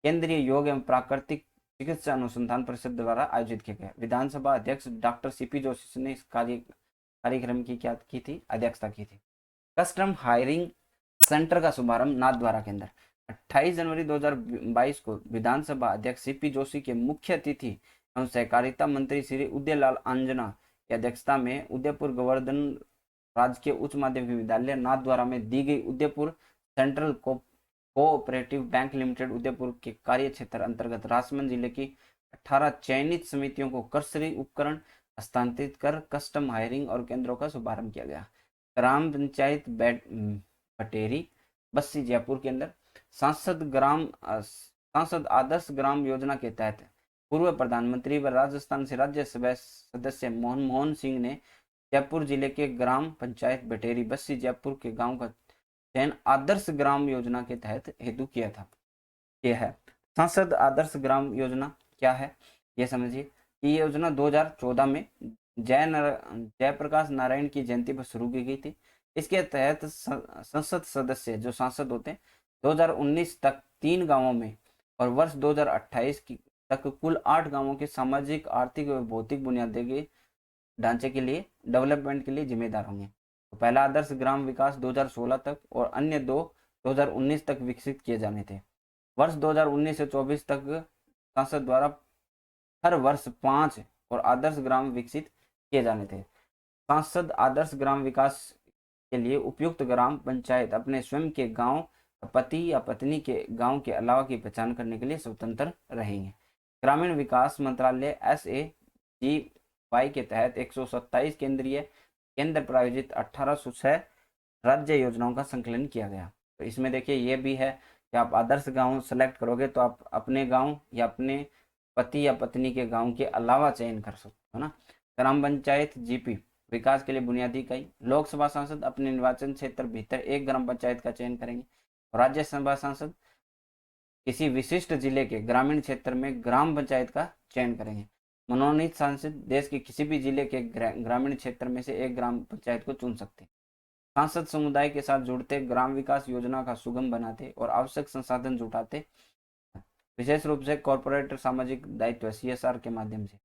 केंद्रीय योग एवं प्राकृतिक चिकित्सा अनुसंधान परिषद द्वारा आयोजित किया गया। विधानसभा अध्यक्ष डॉक्टर सीपी जोशी ने इस कार्यक्रम की अध्यक्षता की थी। कस्टम हायरिंग सेंटर का शुभारंभ नाथद्वारा के अंदर 28 जनवरी 2022 को विधानसभा अध्यक्ष सीपी जोशी के मुख्य अतिथि एवं सहकारिता मंत्री श्री उदयलाल आंजना की अध्यक्षता में उदयपुर गोवर्धन राजकीय उच्च माध्यमिक विद्यालय नाथद्वारा में दी गई Udaipur central cooperative bank limited Udaipur के कार्य क्षेत्र अंतर्गत राजसमंद जिले की 18 चयनित समितियों को कृषि उपकरण हस्तांतरित कर कस्टम हायरिंग और केंद्रों का शुभारंभ किया गया। ग्राम पंचायत बटेरी बस्सी जयपुर के अंदर सांसद आदर्श ग्राम योजना के तहत पूर्व प्रधानमंत्री व राजस्थान से राज्यसभा सदस्य मनमोहन सिंह ने जयपुर जिले के ग्राम पंचायत बटेरी बस्सी जयपुर के गांव का चयन आदर्श ग्राम योजना के तहत हेतु किया था। यह है सांसद आदर्श ग्राम योजना। क्या है यह समझिए कि ये योजना 2014 में जयप्रकाश नारायण की जयंती पर शुरू की गई थी। इसके तहत संसद सदस्य जो सांसद होते हैं 2019 तक 3 गांवों में और वर्ष 2028 तक कुल 8 गांवों के सामाजिक, आर्थिक और भौतिक बुनियादी ढांचे के लिए डेवलपमेंट के लिए जिम्मेदार होंगे। तो पहला आदर्श ग्राम विकास 2016 तक और अन्य 2019 तक विकसित किए जाने थे। वर्ष 2019 से 24 तक संसद द्वारा हर वर्ष 5 और आदर्श ग्राम विकसित किए जाने थे। सांसद आदर्श ग्राम विकास के लिए उपयुक्त ग्राम पंचायत अपने स्वयं के गांव, पति या पत्नी के गांव के अलावा की पहचान करने के लिए स्वतंत्र रहेंगे। ग्रामीण विकास मंत्रालय SAGY के तहत 127 केंद्र प्रायोजित 1806 राज्य योजनाओं का संकलन किया गया। तो इसमें देखिए ये भी है कि आप आदर्श गांव सेलेक्ट करोगे तो आप अपने गांव या अपने पति या पत्नी के गांव के अलावा चयन कर सकते हो ना। ग्राम पंचायत GP विकास के लिए बुनियादी इकाई, लोकसभा सांसद अपने निर्वाचन क्षेत्र भीतर एक ग्राम पंचायत का चयन करेंगे। राज्यसभा सांसद किसी विशिष्ट जिले के ग्रामीण क्षेत्र में ग्राम पंचायत का चयन करेंगे। मनोनीत सांसद देश के किसी भी जिले के ग्रामीण क्षेत्र में से एक ग्राम पंचायत को चुन सकते हैं। सांसद समुदाय के साथ जुड़ते, ग्राम विकास योजना का सुगम बनाते और आवश्यक संसाधन जुटाते, विशेष रूप से कॉर्पोरेट सामाजिक दायित्व CSR के माध्यम से।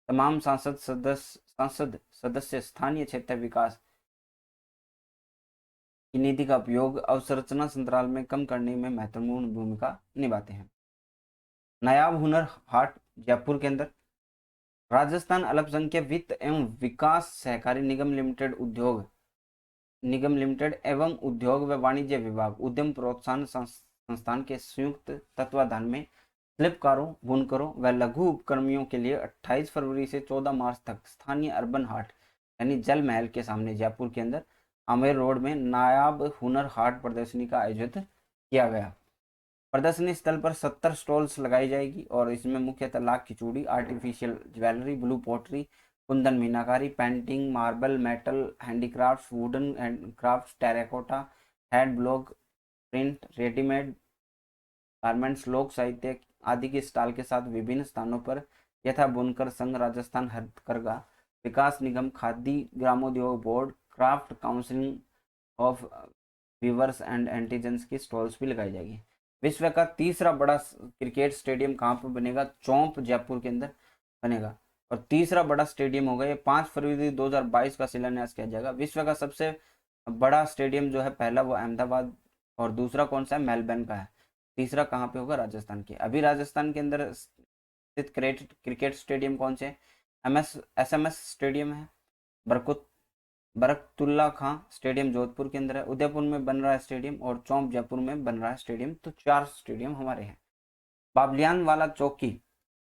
तमाम सांसद सदस्य स्थानीय क्षेत्र विकास की नीति का उपयोग अवसंरचना संतराल में कम करने में महत्वपूर्ण भूमिका निभाते हैं। नायाब हुनर हाट जयपुर के अंदर राजस्थान अल्पसंख्यक वित्त एवं विकास सहकारी निगम लिमिटेड एवं उद्योग व वाणिज्य विभाग उद्यम प्रोत्साहन संस्थान के संयुक्त तत्वाधान में शिल्पकारों, बुनकरों व लघु उपक्रमियों के लिए 28 फरवरी से 14 मार्च तक स्थानीय अर्बन हाट यानी जल महल के सामने जयपुर के अंदर आमेर रोड में नायाब हुनर हाट प्रदर्शनी का आयोजित किया गया। प्रदर्शनी स्थल पर 70 स्टॉल्स लगाई जाएगी और इसमें मुख्यतः लाख की चूड़ी, artificial jewellery, blue pottery, kundan meenakari, painting, marble, metal handicrafts, wooden handcrafts, terracotta, hand block print, readymade garments, लोक साहित्य आदि के स्टॉल के साथ विभिन्न स्थानों पर यथा बुनकर संघ, राजस्थान हथकरघा विकास निगम, खादी ग्रामोद्योग board, craft council of viewers and antigens की स्टॉल्स भी लगाई जाएगी। विश्व का तीसरा बड़ा क्रिकेट स्टेडियम कहाँ पर बनेगा? चौंप, जयपुर के अंदर बनेगा। और तीसरा बड़ा स्टेडियम होगा ये 5 फरवरी 2022 का शिलान्यास किया जाएगा। विश्व का सबसे बड़ा स्टेडियम जो है पहला वो अहमदाबाद और दूसरा कौन सा है? मेलबर्न का है। तीसरा कहाँ पे होगा? राजस्थान के। अभी राजस्थान के अंदर स्थित क्रिकेट स्टेडियम कौन से? SMS स्टेडियम है, बरकुत बरकतुल्ला खां स्टेडियम जोधपुर के अंदर है, उदयपुर में बन रहा है स्टेडियम और चौंप जयपुर में बन रहा है स्टेडियम। तो 4 स्टेडियम हमारे हैं। बावलियान वाला चौकी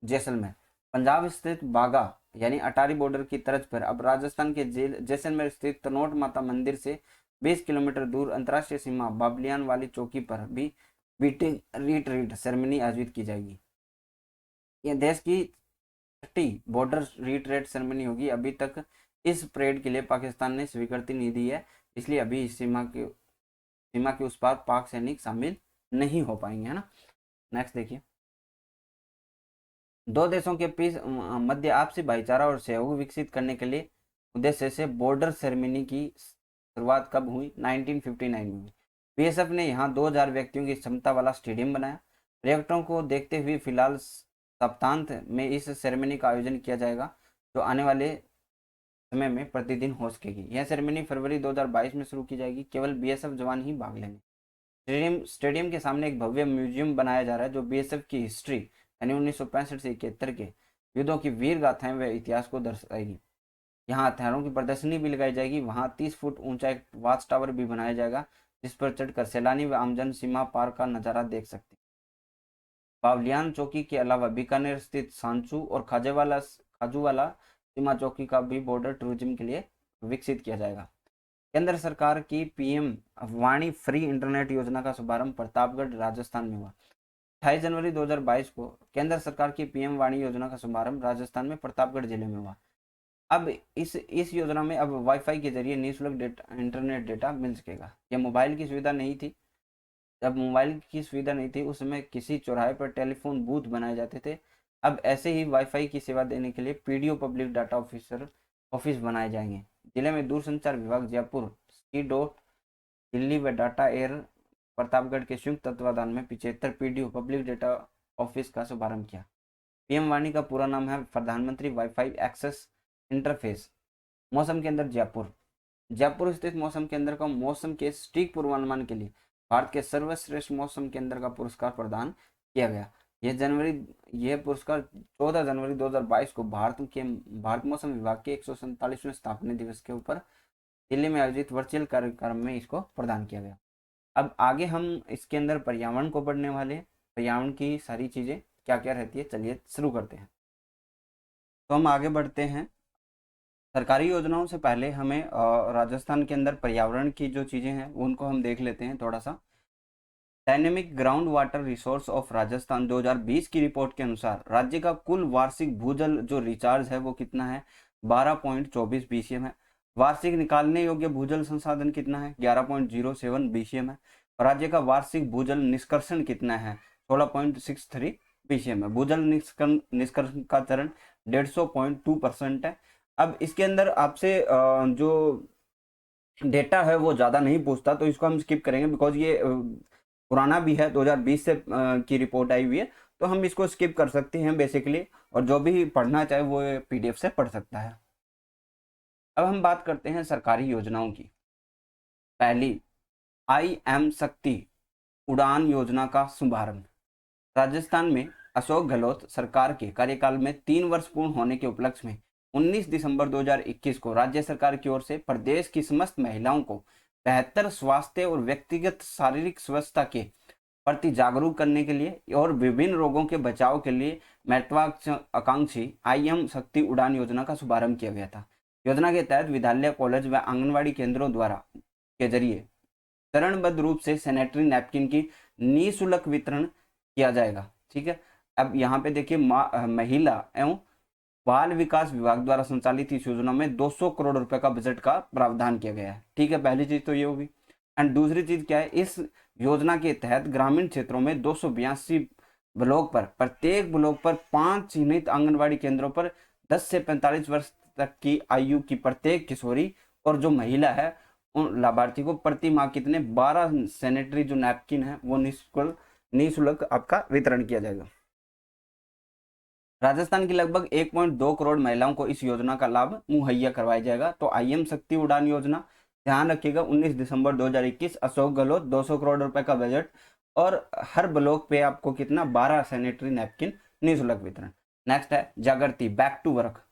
जैसलमेर, पंजाब स्थित बागा यानी अटारी बॉर्डर की तर्ज पर अब राजस्थान के जैसलमेर स्थित तनोट माता मंदिर से 20 किलोमीटर दूर अंतर्राष्ट्रीय सीमा बावलियान वाली चौकी पर भी बीटिंग रिट्रीट सेरेमनी आयोजित की जाएगी। यह देश की छठी बॉर्डर रिट्रीट सेरेमनी होगी। अभी तक इस परेड के लिए पाकिस्तान ने स्वीकृति नहीं दी है, इसलिए अभी सीमा के उस पार पाक सैनिक शामिल नहीं हो पाएंगे, है ना। नेक्स्ट देखिए, दो देशों के बीच मध्य आपसी भाईचारा और सहयोग विकसित करने के लिए उद्देश्य से बॉर्डर सेरेमनी की शुरुआत कब हुई? 1959 में हुई। बीएसएफ ने यहाँ 2000 व्यक्तियों की क्षमता वाला स्टेडियम बनाया। पर्यटकों को देखते हुए फिलहाल सप्तांत में इस सेरेमनी का आयोजन किया जाएगा जो आने वाले समय में प्रतिदिन हो सकेगी। यह सेरेमनी फरवरी 2022 में शुरू की जाएगी। केवल बीएसएफ जवान ही भाग लेंगे। स्टेडियम के सामने एक भव्य म्यूजियम बनाया जा रहा है जो बीएसएफ की हिस्ट्री यानी 1965 से 71 के युद्धों की वीर गाथाएं व इतिहास को दर्शाएगी। यहाँ हथियारों की प्रदर्शनी भी लगाई जाएगी। वहाँ 30 फुट ऊंचा एक वाच टावर भी बनाया जाएगा जिस पर चढ़कर सैलानी व आमजन सीमा पार का नजारा देख सकते हैं। बावलियान चौकी के अलावा बीकानेर स्थित सांचू और खाजूवाला सीमा चौकी का भी बॉर्डर टूरिज्म के लिए विकसित किया जाएगा। केंद्र सरकार की पीएम वाणी फ्री इंटरनेट योजना का शुभारंभ प्रतापगढ़ राजस्थान में हुआ। 28 जनवरी 2022 को केंद्र सरकार की पीएम वाणी योजना का शुभारंभ राजस्थान में प्रतापगढ़ जिले में हुआ। अब इस योजना में अब वाईफाई के जरिए निःशुल्क इंटरनेट डेटा मिल सकेगा। यह मोबाइल की सुविधा नहीं थी। जब मोबाइल की सुविधा नहीं थी उस समय किसी चौराहे पर टेलीफोन बूथ बनाए जाते थे। अब ऐसे ही वाईफाई की सेवा देने के लिए पीडीओ पब्लिक डाटा ऑफिस बनाए जाएंगे। जिले में दूरसंचार विभाग जयपुर, सी डॉट दिल्ली व डाटा एयर प्रतापगढ़ के संयुक्त तत्वाधान में 75 पीडीओ पब्लिक डाटा ऑफिस का शुभारंभ किया। पीएम वाणी का पूरा नाम है प्रधानमंत्री वाईफाई एक्सेस इंटरफेस। मौसम केंद्र जयपुर, जयपुर स्थित मौसम केंद्र का मौसम के सटीक पूर्वानुमान के लिए भारत के सर्वश्रेष्ठ मौसम केंद्र का पुरस्कार प्रदान किया गया। यह पुरस्कार 14 जनवरी 2022 को भारत मौसम विभाग के 147वें स्थापना दिवस के ऊपर दिल्ली में आयोजित वर्चुअल कार्यक्रम में इसको प्रदान किया गया। अब आगे हम इसके अंदर पर्यावरण को पढ़ने वाले, पर्यावरण की सारी चीजें क्या क्या रहती है, चलिए शुरू करते हैं। तो हम आगे बढ़ते हैं। सरकारी योजनाओं से पहले हमें राजस्थान के अंदर पर्यावरण की जो चीजें हैं उनको हम देख लेते हैं थोड़ा सा। Dynamic ground water resource of Rajasthan 2020 की रिपोर्ट के अनुसार राज्य का कुल वार्षिक भूजल जो रिचार्ज है वो कितना है? 12.24 BCM है। वार्षिक निकालने योग्य भूजल संसाधन कितना है? 11.07 BCM है। राज्य का वार्षिक भूजल निष्कर्षण कितना है? 16.63 BCM है। भूजल निष्कर्षण का चरण 150.2% है। अब इसके अंदर आपसे जो डेटा है वो ज़्यादा नहीं पूछता तो इसको हम स्किप करेंगे बिकॉज ये पुराना भी है, 2020 से की रिपोर्ट आई हुई है, तो हम इसको स्किप कर सकते हैं बेसिकली, और जो भी पढ़ना चाहे वो PDF से पढ़ सकता है। अब हम बात करते हैं सरकारी योजनाओं की। पहली, IM शक्ति उड़ान योजना का शुभारंभ। राजस्थान में अशोक गहलोत सरकार के कार्यकाल में 3 वर्ष पूर्ण होने के उपलक्ष्य में 19 दिसंबर 2021 को राज्य सरकार की ओर से प्रदेश की समस्त महिलाओं को बेहतर स्वास्थ्य और व्यक्तिगत शारीरिक स्वच्छता के प्रति जागरूक करने के लिए और विभिन्न रोगों के बचाव के लिए महत्वाकांक्षी IM शक्ति उड़ान योजना का शुभारंभ किया गया था। योजना के तहत विद्यालय, कॉलेज व आंगनबाड़ी केंद्रों द्वारा के जरिए चरणबद्ध रूप से सैनिटरी नैपकिन की निःशुल्क वितरण किया जाएगा। ठीक है। अब यहाँ पे देखिए, महिला एवं बाल विकास विभाग द्वारा संचालित इस योजना में 200 करोड़ रुपए का बजट का प्रावधान किया गया है। ठीक है, पहली चीज तो ये होगी। एंड दूसरी चीज क्या है, इस योजना के तहत ग्रामीण क्षेत्रों में 282 ब्लॉक पर, प्रत्येक ब्लॉक पर 5 चिन्हित आंगनबाड़ी केंद्रों पर 10 से 45 वर्ष तक की आयु की प्रत्येक किशोरी और जो महिला है उन लाभार्थी को प्रति माह कितने 12 सैनिटरी जो नैपकिन है वो निःशुल्क आपका वितरण किया जाएगा। राजस्थान की लगभग 1.2 करोड़ महिलाओं को इस योजना का लाभ मुहैया करवाया जाएगा। तो आईएम शक्ति उड़ान योजना, ध्यान रखिएगा 19 दिसंबर 2021, अशोक गहलोत, 200 करोड़ रुपए का बजट और हर ब्लॉक पे आपको कितना 12 सैनिटरी नैपकिन निःशुल्क वितरण। नेक्स्ट है जागृति बैक टू वर्क।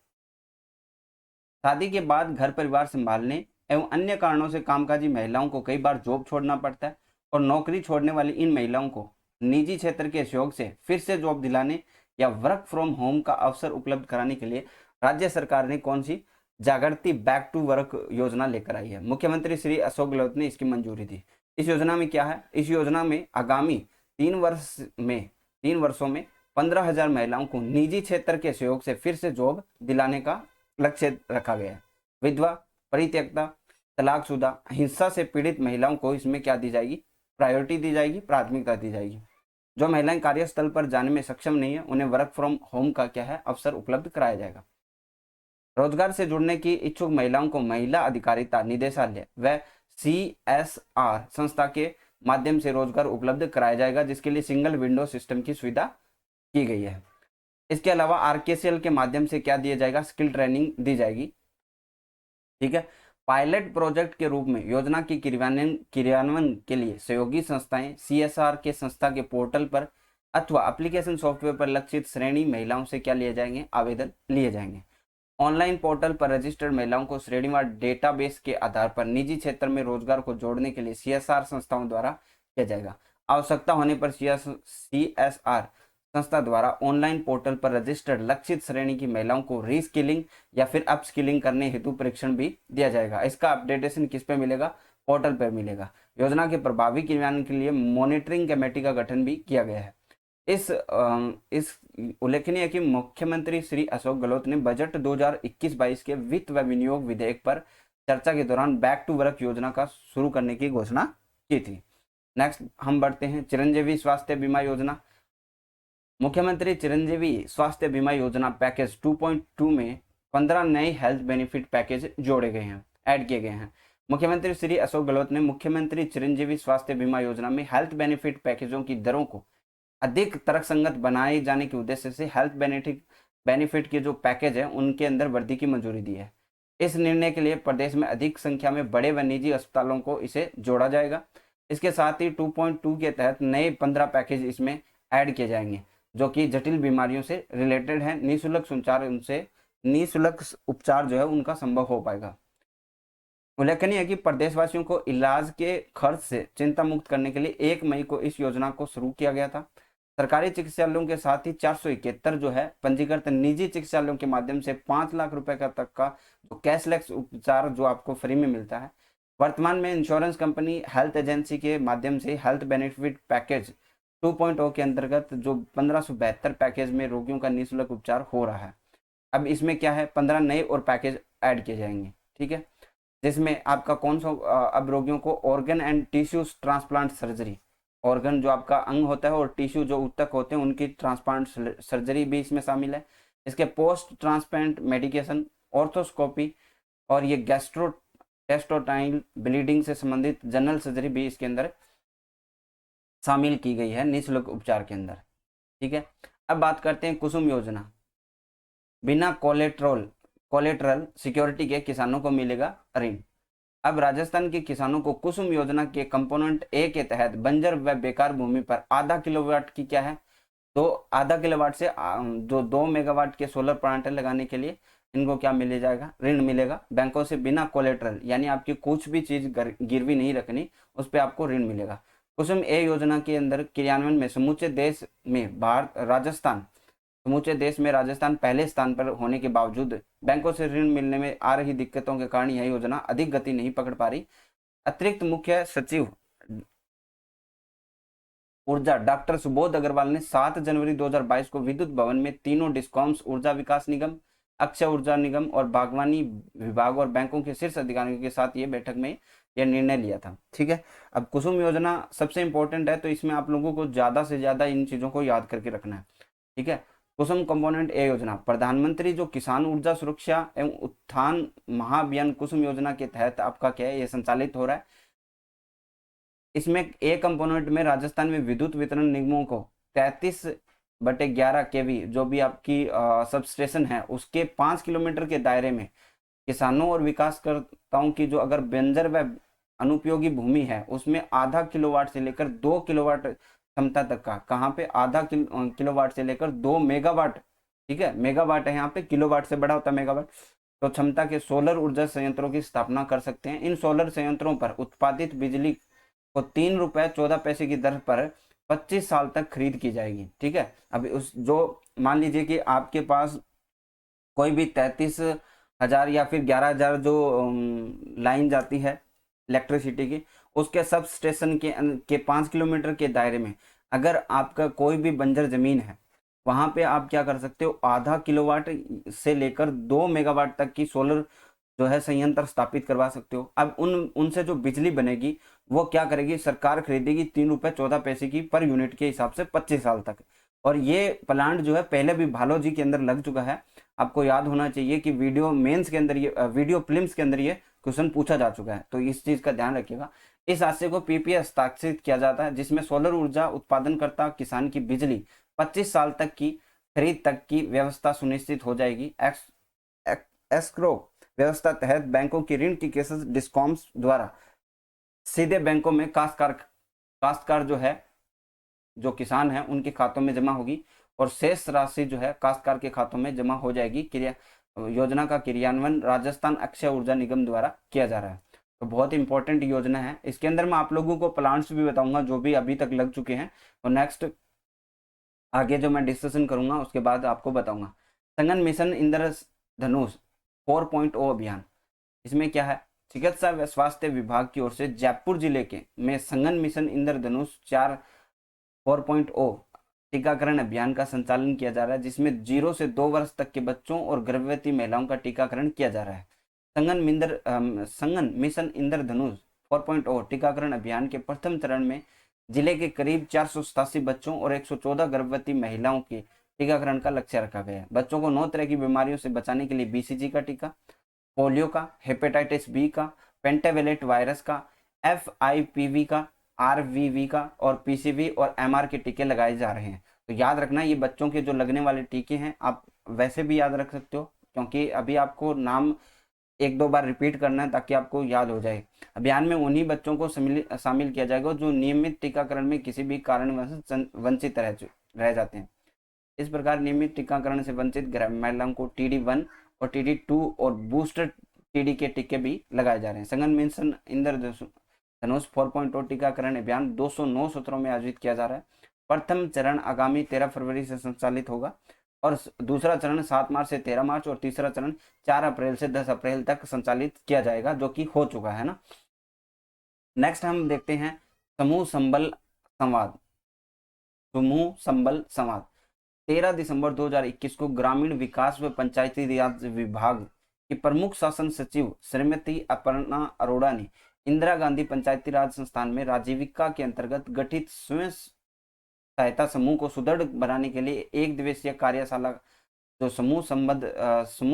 शादी के बाद घर परिवार संभालने एवं अन्य कारणों से कामकाजी महिलाओं को कई बार जॉब छोड़ना पड़ता है और नौकरी छोड़ने वाली इन महिलाओं को निजी क्षेत्र के सहयोग से फिर से जॉब दिलाने या वर्क फ्रॉम होम का अवसर उपलब्ध कराने के लिए राज्य सरकार ने कौन सी जागृति बैक टू वर्क योजना लेकर आई है। मुख्यमंत्री श्री अशोक गहलोत ने इसकी मंजूरी दी। इस योजना में क्या है, इस योजना में आगामी 3 वर्षों में 15,000 महिलाओं को निजी क्षेत्र के सहयोग से फिर से जॉब दिलाने का लक्ष्य रखा गया है। विधवा, परित्यक्ता, तलाकशुदा, हिंसा से पीड़ित महिलाओं को इसमें क्या दी जाएगी, प्रायोरिटी दी जाएगी, प्राथमिकता दी जाएगी। जो महिलाएं कार्यस्थल पर जाने में सक्षम नहीं है उन्हें वर्क फ्रॉम होम का क्या है अवसर उपलब्ध कराया जाएगा। रोजगार से जुड़ने की इच्छुक महिलाओं को महिला अधिकारिता निदेशालय व CSR संस्था के माध्यम से रोजगार उपलब्ध कराया जाएगा, जिसके लिए सिंगल विंडो सिस्टम की सुविधा की गई है। इसके अलावा RKCL के माध्यम से क्या दिया जाएगा, स्किल ट्रेनिंग दी जाएगी। ठीक है। पायलट प्रोजेक्ट के रूप में योजना की क्रियान्वयन के लिए सहयोगी संस्थाएं CSR के संस्था के पोर्टल पर अथवा एप्लीकेशन सॉफ्टवेयर पर लक्षित श्रेणी महिलाओं से क्या लिए जाएंगे, आवेदन लिए जाएंगे। ऑनलाइन पोर्टल पर रजिस्टर्ड महिलाओं को श्रेणीवार डेटाबेस के आधार पर निजी क्षेत्र में रोजगार को जोड़ने के लिए CSR संस्थाओं द्वारा किया जाएगा। आवश्यकता होने पर CSR संस्था द्वारा ऑनलाइन पोर्टल पर रजिस्टर्ड लक्षित श्रेणी की महिलाओं को रीस्किलिंग या फिर अपस्किलिंग करने हेतु प्रशिक्षण भी दिया जाएगा। इसका अपडेटेशन किस पे मिलेगा, पोर्टल पर मिलेगा। योजना के प्रभावी क्रियान्वयन के लिए मॉनिटरिंग कमेटी का गठन भी किया गया है। इस उल्लेखनीय है कि मुख्यमंत्री श्री अशोक गहलोत ने बजट 2021-22 के वित्त व विनियोग विधेयक पर चर्चा के दौरान बैक टू वर्क योजना का शुरू करने की घोषणा की थी। नेक्स्ट हम बढ़ते हैं चिरंजीवी स्वास्थ्य बीमा योजना। मुख्यमंत्री चिरंजीवी स्वास्थ्य बीमा योजना पैकेज 2.2 में 15 नए हेल्थ बेनिफिट पैकेज जोड़े गए हैं, ऐड किए गए हैं। मुख्यमंत्री श्री अशोक गहलोत ने मुख्यमंत्री चिरंजीवी स्वास्थ्य बीमा योजना में हेल्थ बेनिफिट पैकेजों की दरों को अधिक तर्कसंगत बनाए जाने के उद्देश्य से हेल्थ बेनिफिट के जो पैकेज है उनके अंदर वृद्धि की मंजूरी दी है। इस निर्णय के लिए प्रदेश में अधिक संख्या में बड़े व निजी अस्पतालों को इसे जोड़ा जाएगा। इसके साथ ही 2.2 के तहत नए 15 पैकेज इसमें ऐड किए जाएंगे जो कि जटिल बीमारियों से रिलेटेड है। निःशुल्क उपचार जो है उनका संभव हो पाएगा। उल्लेखनीय है कि प्रदेशवासियों को इलाज के खर्च से चिंता मुक्त करने के लिए 1 मई को इस योजना को शुरू किया गया था। सरकारी चिकित्सालयों के साथ ही 471 जो है पंजीकृत निजी चिकित्सालयों के माध्यम से 5 लाख रुपए का तक का जो कैशलेस उपचार जो आपको फ्री में मिलता है। वर्तमान में इंश्योरेंस कंपनी हेल्थ एजेंसी के माध्यम से हेल्थ बेनिफिट पैकेज 2.0 के अंतर्गत जो 1572 पैकेज में रोगियों का निःशुल्क उपचार हो रहा है। अब इसमें क्या है 15 नए और पैकेज ऐड किए जाएंगे। ठीक है, जिसमें आपका कौन सा अब रोगियों को organ and tissue transplant surgery, organ जो आपका अंग होता है और टिश्यू जो ऊतक होते हैं उनकी ट्रांसप्लांट सर्जरी भी इसमें शामिल है। इसके पोस्ट ट्रांसप्लांट मेडिकेशन, ऑर्थोस्कोपी और ये गैस्ट्रोटेस्टाइनल ब्लीडिंग से संबंधित जनरल सर्जरी भी इसके अंदर शामिल की गई है निःशुल्क उपचार के अंदर। ठीक है, अब बात करते हैं कुसुम योजना। बिना कोलेट्रल सिक्योरिटी के किसानों को मिलेगा ऋण। अब राजस्थान के किसानों को कुसुम योजना के कंपोनेंट ए के तहत बंजर व बेकार भूमि पर आधा किलोवाट की क्या है तो आधा किलोवाट से जो 2 मेगावाट के सोलर प्लांट लगाने के लिए इनको क्या मिल जाएगा, ऋण मिलेगा बैंकों से बिना कोलेट्रल, यानी आपकी कुछ भी चीज गिरवी नहीं रखनी, उस पर आपको ऋण मिलेगा। कुसुम ए योजना के अंदर क्रियान्वयन में समूचे देश में राजस्थान पहले स्थान पर होने के बावजूद बैंकों से ऋण मिलने में आ रही दिक्कतों के कारण यह योजना अधिक गति नहीं पकड़ पा रही। अतिरिक्त मुख्य सचिव ऊर्जा डॉक्टर सुबोध अग्रवाल ने 7 जनवरी 2022 को विद्युत भवन में तीनों डिस्कॉम्स, ऊर्जा विकास निगम, अक्षय ऊर्जा निगम और बागवानी विभाग और बैंकों के शीर्ष अधिकारियों के साथ ये बैठक में यह निर्णय लिया था। ठीक है, अब कुसुम योजना सबसे इंपॉर्टेंट है, तो इसमें आप लोगों को ज्यादा से ज्यादा इन चीजों को याद करके रखना है। ठीक है, कुसुम कंपोनेंट ए योजना प्रधानमंत्री जो किसान ऊर्जा सुरक्षा एवं उत्थान महाअभियान कुसुम योजना के तहत आपका क्या है, ये संचालित हो रहा है। इसमें ए कंपोनेंट में राजस्थान में विद्युत वितरण निगमों को 33/11 केवी जो भी आपकी सब स्टेशन है उसके 5 किलोमीटर के दायरे में किसानों और विकासकर्ताओं की जो अगर बंजर व अनुपयोगी भूमि है उसमें आधा किलोवाट से लेकर 2 किलोवाट क्षमता तक का, कहाँ पे आधा किलोवाट से लेकर 2 मेगावाट, ठीक है मेगावाट है यहाँ पे, किलोवाट से बड़ा होता है मेगावाट, तो क्षमता के सोलर ऊर्जा संयंत्रों की स्थापना कर सकते हैं। इन सोलर संयंत्रों पर उत्पादित बिजली को 3 रुपये 14 पैसे की दर पर 25 साल तक खरीद की जाएगी। ठीक है, अभी उस जो मान लीजिए कि आपके पास कोई भी 33,000 या फिर 11,000 जो लाइन जाती है इलेक्ट्रिसिटी की, उसके सब स्टेशन के 5 किलोमीटर के दायरे में अगर आपका कोई भी बंजर जमीन है वहां पे आप क्या कर सकते हो, आधा किलोवाट से लेकर 2 मेगावाट तक की सोलर जो है संयंत्र स्थापित करवा सकते हो। अब उनसे जो बिजली बनेगी वो क्या करेगी, सरकार खरीदेगी 3 रुपये 14 पैसे की पर यूनिट के हिसाब से 25 साल तक। और ये प्लांट जो है पहले भी भालोजी के अंदर लग चुका है। आपको याद होना चाहिए कि वीडियो मेंस के अंदर ये वीडियो फिल्म्स के अंदर ये क्वेश्चन पूछा जा चुका है, तो इस चीज का ध्यान रखिएगा। इस हादसे को पीपीए हस्ताक्षरित किया जाता है जिसमें सोलर ऊर्जा उत्पादनकर्ता किसान की बिजली 25 साल तक की खरीद तक की व्यवस्था सुनिश्चित हो जाएगी। एस्क्रो व्यवस्था तहत बैंकों की ऋण की केसेस डिस्कॉम्स द्वारा सीधे बैंकों में काश्तकार जो है, जो किसान है उनके खातों में जमा होगी और शेष राशि जो है काश्तकार के खातों में जमा हो जाएगी। योजना का क्रियान्वयन राजस्थान अक्षय ऊर्जा निगम द्वारा किया जा रहा है। तो बहुत इंपॉर्टेंट योजना है। इसके अंदर मैं आप लोगों को प्लांट्स भी बताऊंगा जो भी अभी तक लग चुके हैं, और नेक्स्ट आगे जो मैं डिस्कशन करूंगा उसके बाद आपको बताऊंगा। संगन मिशन इंद्रधनुष 4.0 अभियान, इसमें क्या है, चिकित्सा व स्वास्थ्य विभाग की ओर से जयपुर जिले के में संगन मिशन इंद्रधनुष 4.0 टीकाकरण अभियान का संचालन किया जा रहा है जिसमें 0 से 2 वर्ष तक के बच्चों और गर्भवती महिलाओं का टीकाकरण किया जा रहा है। संगन मिशन इंद्रधनुष 4.0 टीकाकरण अभियान के प्रथम चरण में जिले के करीब 487 बच्चों और 114 गर्भवती महिलाओं के टीकाकरण का लक्ष्य रखा गया है। बच्चों को 9 तरह की बीमारियों से बचाने के लिए बीसीजी का टीका, पोलियो का, हेपेटाइटिस बी का, पेंटावेलेट वायरस का, FIPV का, RVV का और PCV और MR के टीके लगाए जा रहे हैं। तो याद रखना ये बच्चों के जो लगने वाले टीके हैं आप वैसे भी याद रख सकते हो, क्योंकि अभी आपको नाम 1-2 बार रिपीट करना है ताकि आपको याद हो जाए। अभियान में उन्हीं बच्चों को शामिल किया जाएगा जो नियमित टीकाकरण में किसी भी कारणवश वंचित रह जाते हैं। इस प्रकार नियमित टीकाकरण से वंचित महिलाओं को TD1 और TD2 और बूस्टर TD के टीके भी लगाए जा रहे हैं। संगन मिशन इंद्रधनुष 4.0 टीकाकरण अभियान 209 सत्रों में आयोजित किया जा रहा है। प्रथम चरण आगामी 13 फरवरी से संचालित होगा और दूसरा चरण 7 मार्च से 13 मार्च और तीसरा चरण 4 अप्रैल से 10 अप्रैल तक संचालित किया जाएगा, जो कि हो चुका है ना। नेक्स्ट हम देखते हैं समूह संबल संवाद। 13 दिसंबर 2021 को ग्रामीण विकास व पंचायती राज विभाग की प्रमुख शासन सचिव श्रीमती अपर्णा अरोड़ा ने इंदिरा गांधी पंचायती राज संस्थान में राजीविका के अंतर्गत गठित स्वयं सहायता समूह को सुदृढ़ बनाने के लिए 1 दिवसीय कार्यशाला जो समूह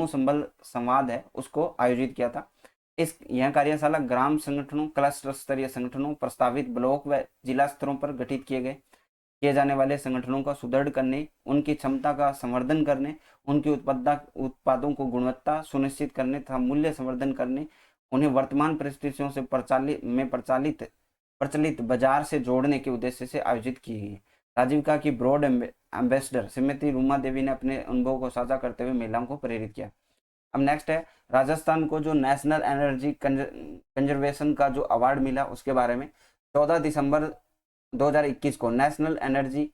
संबल संवाद है उसको आयोजित किया था। यह कार्यशाला ग्राम संगठनों, क्लस्टर स्तरीय संगठनों, प्रस्तावित ब्लॉक व जिला स्तरों पर गठित किए जाने वाले संगठनों का सुदृढ़ करने, उनकी क्षमता का संवर्धन करने, उनकी उत्पादों को गुणवत्ता सुनिश्चित करने तथा मूल्य संवर्धन करने, उन्हें वर्तमान परिस्थितियों से प्रचलित बाजार से जोड़ने के उद्देश्य से आयोजित की गई। राजीविका की ब्रॉड एम्बेसडर श्रीमती रूमा देवी ने अपने अनुभव को साझा करते हुए महिलाओं को प्रेरित किया। अब नेक्स्ट है राजस्थान को जो नेशनल एनर्जी कंजर्वेशन का जो अवार्ड मिला उसके बारे में। 14 दिसंबर 2021 को नेशनल एनर्जी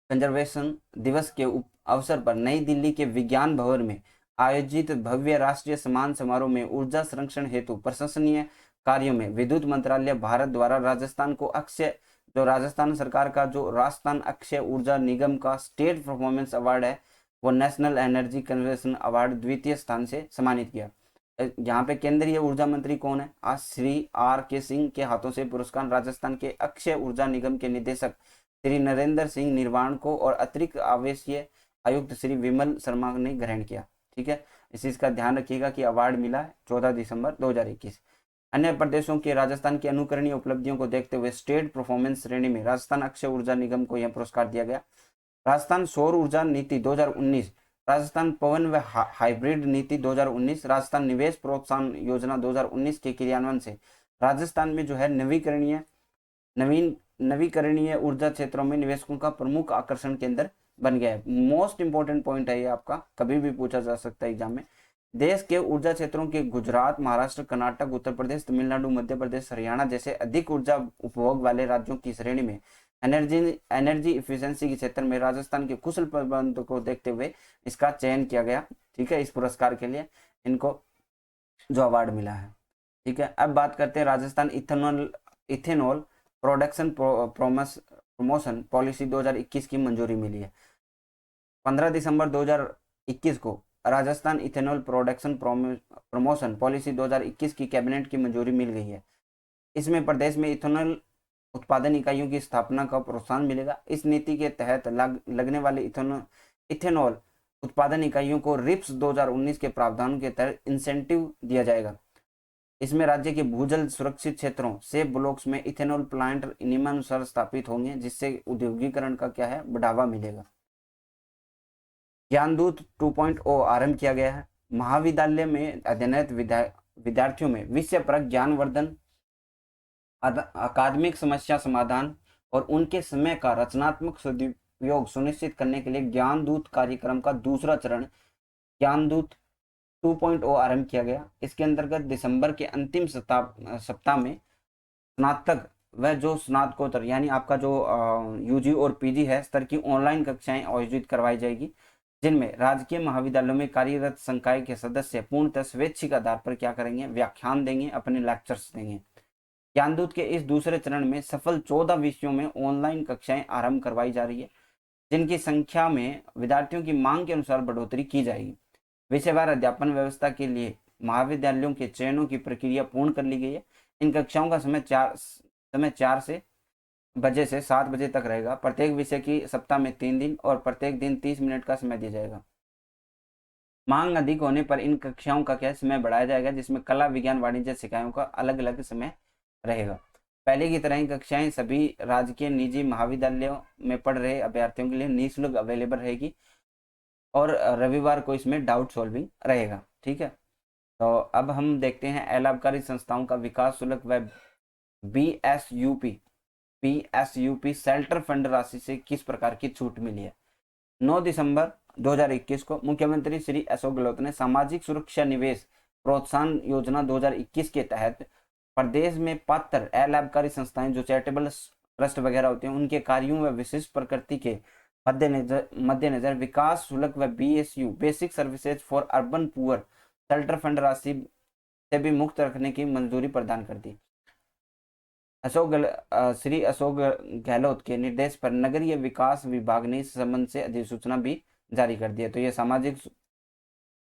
कंजर्वेशन दिवस के अवसर पर नई दिल्ली के विज्ञान भवन में आयोजित भव्य राष्ट्रीय सम्मान समारोह में ऊर्जा संरक्षण हेतु प्रशंसनीय कार्यों में विद्युत मंत्रालय भारत द्वारा राजस्थान को अक्षय जो राजस्थान सरकार का जो राजस्थान अक्षय ऊर्जा निगम का स्टेट परफॉर्मेंस अवार्ड है वो नेशनल एनर्जी कंजर्वेशन अवार्ड द्वितीय स्थान से सम्मानित किया। यहाँ पे केंद्रीय ऊर्जा मंत्री कौन है? आज श्री R.K. सिंह के हाथों से पुरस्कार राजस्थान के अक्षय ऊर्जा निगम के निदेशक श्री नरेंद्र सिंह निर्वाण को और अतिरिक्त आवेशीय आयुक्त श्री विमल शर्मा ने ग्रहण किया। ठीक है, इस चीज का ध्यान रखिएगा कि अवार्ड मिला है 14 दिसंबर 2021। अन्य प्रदेशों के राजस्थान की अनुकरणीय उपलब्धियों को देखते हुए स्टेट परफॉर्मेंस श्रेणी में राजस्थान अक्षय ऊर्जा निगम को यह पुरस्कार दिया गया। राजस्थान सौर ऊर्जा नीति 2019, राजस्थान पवन व हाइब्रिड नीति 2019, राजस्थान निवेश प्रोत्साहन योजना 2019 के क्रियान्वयन से राजस्थान में जो है नवीकरणीय ऊर्जा क्षेत्रों में निवेशकों का प्रमुख आकर्षण केंद्र बन गया है। मोस्ट इंपोर्टेंट पॉइंट है ये, आपका कभी भी पूछा जा सकता है एग्जाम में। देश के ऊर्जा क्षेत्रों के गुजरात, महाराष्ट्र, कर्नाटक, उत्तर प्रदेश, तमिलनाडु, मध्य प्रदेश, हरियाणा जैसे अधिक ऊर्जा उपभोग वाले राज्यों की श्रेणी में एनर्जी इफिशिएंसी के क्षेत्र में राजस्थान के कुशल प्रबंधन को देखते हुए इसका चयन किया गया। ठीक है, इस पुरस्कार के लिए इनको जो अवार्ड मिला है। ठीक है, अब बात करते हैं Rajasthan ethanol production promotion policy 2021 की मंजूरी मिली है। 15 दिसंबर 2021 को Rajasthan ethanol production promotion policy 2021 की कैबिनेट की मंजूरी मिल गई है। इसमें प्रदेश में इथेनॉल उत्पादन इकाइयों की स्थापना का प्रोत्साहन मिलेगा। इस नीति के तहत लगने वाले इथेनॉल उत्पादन इकाइयों को रिप्स 2019 के प्रावधानों के तहत इंसेंटिव दिया जाएगा। इसमें राज्य के भूजल सुरक्षित क्षेत्रों से ब्लॉक्स में इथेनॉल प्लांट नियमानुसार स्थापित होंगे, जिससे औद्योगिकरण का क्या है, बढ़ावा मिलेगा। ज्ञानदूत 2.0 आरंभ किया गया है। महाविद्यालय में अध्ययनरत विद्यार्थियों में विषय परक ज्ञानवर्धन, अकादमिक समस्या समाधान और उनके समय का रचनात्मक सदुपयोग सुनिश्चित करने के लिए ज्ञानदूत कार्यक्रम का दूसरा चरण ज्ञानदूत 2.0 आरंभ किया गया। इसके अंतर्गत दिसंबर के अंतिम सप्ताह में स्नातक व जो स्नातकोत्तर यानी आपका जो यूजी और पीजी है स्तर की ऑनलाइन कक्षाएं आयोजित करवाई जाएगी, जिनमें राजकीय महाविद्यालयों में कार्यरत संकाय के सदस्य पूर्णतः स्वैच्छिक आधार पर क्या करेंगे, व्याख्यान देंगे, अपने लेक्चर्स देंगे। ज्ञानदूत के इस दूसरे चरण में सफल 14 विषयों में ऑनलाइन कक्षाएं आरंभ करवाई जा रही है, जिनकी संख्या में विद्यार्थियों की मांग के अनुसार बढ़ोतरी की जाएगी। विषयवार अध्यापन व्यवस्था के लिए महाविद्यालयों के चयनों की प्रक्रिया पूर्ण कर ली गई है। इन कक्षाओं का समय 4 बजे से 7 बजे तक रहेगा। प्रत्येक विषय की सप्ताह में 3 दिन और प्रत्येक दिन 30 मिनट का समय दिया जाएगा। मांग अधिक होने पर इन कक्षाओं का क्या समय बढ़ाया जाएगा, जिसमें कला, विज्ञान, वाणिज्य शिक्षाओं का अलग अलग समय रहेगा। पहले की तरह ही कक्षाएं सभी राजकीय निजी महाविद्यालयों में पढ़ रहे अभ्यर्थियों के लिए निःशुल्क अवेलेबल रहेगी और रविवार को इसमें डाउट सॉल्विंग रहेगा। ठीक है, तो अब हम देखते हैं अलाभकारी संस्थाओं का विकास शुल्क व बीएसयूपी शेल्टर फंड राशि से किस प्रकार की छूट मिली है। 9 दिसंबर 2021 को मुख्यमंत्री श्री अशोक गहलोत ने सामाजिक सुरक्षा निवेश प्रोत्साहन योजना 2021 के तहत प्रदेश में पात्र अलाभकारी संस्थाएं जो चैरिटेबल ट्रस्ट वगैरह होते हैं उनके कार्यों व विशिष्ट प्रकृति के मद्देनजर विकास शुल्क व BSU basic services for urban poor shelter fund राशि से भी मुक्त रखने की मंजूरी प्रदान कर दी। श्री अशोक गहलोत के निर्देश पर नगरीय विकास विभाग ने इस संबंध से अधिसूचना भी जारी कर दी है। तो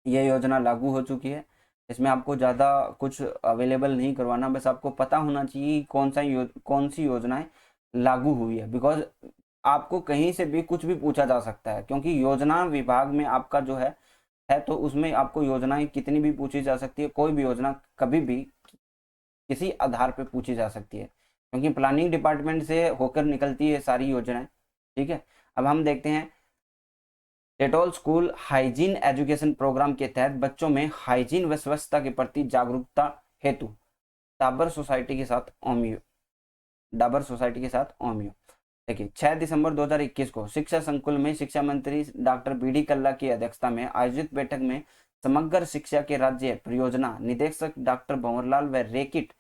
ये योजना लागू हो चुकी है। इसमें आपको ज़्यादा कुछ अवेलेबल नहीं करवाना, बस आपको पता होना चाहिए कौन सी योजनाएं लागू हुई है, बिकॉज आपको कहीं से भी कुछ भी पूछा जा सकता है, क्योंकि योजना विभाग में आपका जो है तो उसमें आपको योजनाएं कितनी भी पूछी जा सकती है। कोई भी योजना कभी भी किसी आधार पर पूछी जा सकती है, क्योंकि प्लानिंग डिपार्टमेंट से होकर निकलती है सारी योजनाएं। ठीक है, अब हम देखते हैं Dettol school hygiene education programme के तहत बच्चों में हाइजीन व स्वच्छता के प्रति जागरूकता हेतु डाबर सोसाइटी के साथ ओमियो देखिए 6 दिसंबर 2021 को शिक्षा संकुल में शिक्षा मंत्री डॉक्टर बी.डी. कल्ला की अध्यक्षता में आयोजित बैठक में समग्र शिक्षा के राज्य परियोजना निदेशक डॉक्टर भंवरलाल व रेकिट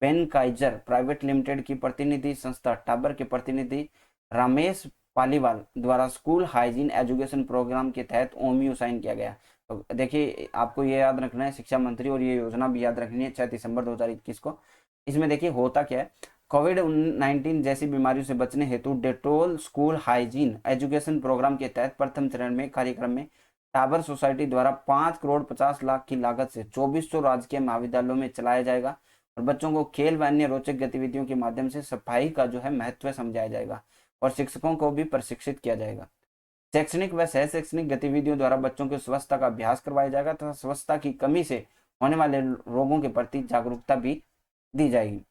बेनकाइजर प्राइवेट लिमिटेड की प्रतिनिधि संस्था टाबर के प्रतिनिधि रमेश पालीवाल द्वारा स्कूल हाइजीन एजुकेशन प्रोग्राम के तहत ओमियो साइन किया गया। तो देखिए आपको ये याद रखना है, शिक्षा मंत्री और ये योजना भी याद रखनी है 6 दिसंबर 2021 को। इसमें देखिए होता क्या है, कोविड-19 जैसी बीमारियों से बचने हेतु Dettol school hygiene education programme के तहत प्रथम चरण में कार्यक्रम में टाबर सोसाइटी द्वारा 5 करोड़ 50 लाख की लागत से 2400 राजकीय महाविद्यालयों में चलाया जाएगा और बच्चों को खेल व अन्य रोचक गतिविधियों के माध्यम से सफाई का जो है महत्व समझाया जाएगा और शिक्षकों को भी प्रशिक्षित किया जाएगा। शैक्षणिक व सह शैक्षणिक गतिविधियों द्वारा बच्चों को स्वच्छता का अभ्यास करवाया जाएगा तथा स्वच्छता की कमी से होने वाले रोगों के प्रति जागरूकता भी दी जाएगी।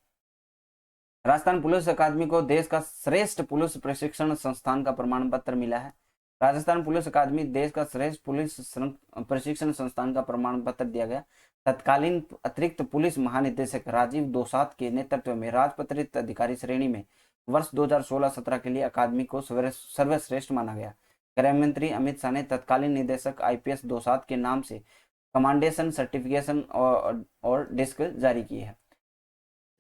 राजस्थान पुलिस अकादमी को देश का श्रेष्ठ पुलिस प्रशिक्षण संस्थान का प्रमाण पत्र मिला है। राजस्थान पुलिस अकादमी देश का श्रेष्ठ पुलिस प्रशिक्षण संस्थान का प्रमाण पत्र दिया गया। तत्कालीन अतिरिक्त पुलिस महानिदेशक राजीव दोसात के नेतृत्व में राजपत्रित अधिकारी श्रेणी में वर्ष 2016-17 के लिए अकादमी को सर्वश्रेष्ठ माना गया। गृह मंत्री अमित शाह ने तत्कालीन निदेशक IPS दोसात के नाम से कमांडेशन सर्टिफिकेशन और डिस्क जारी की है।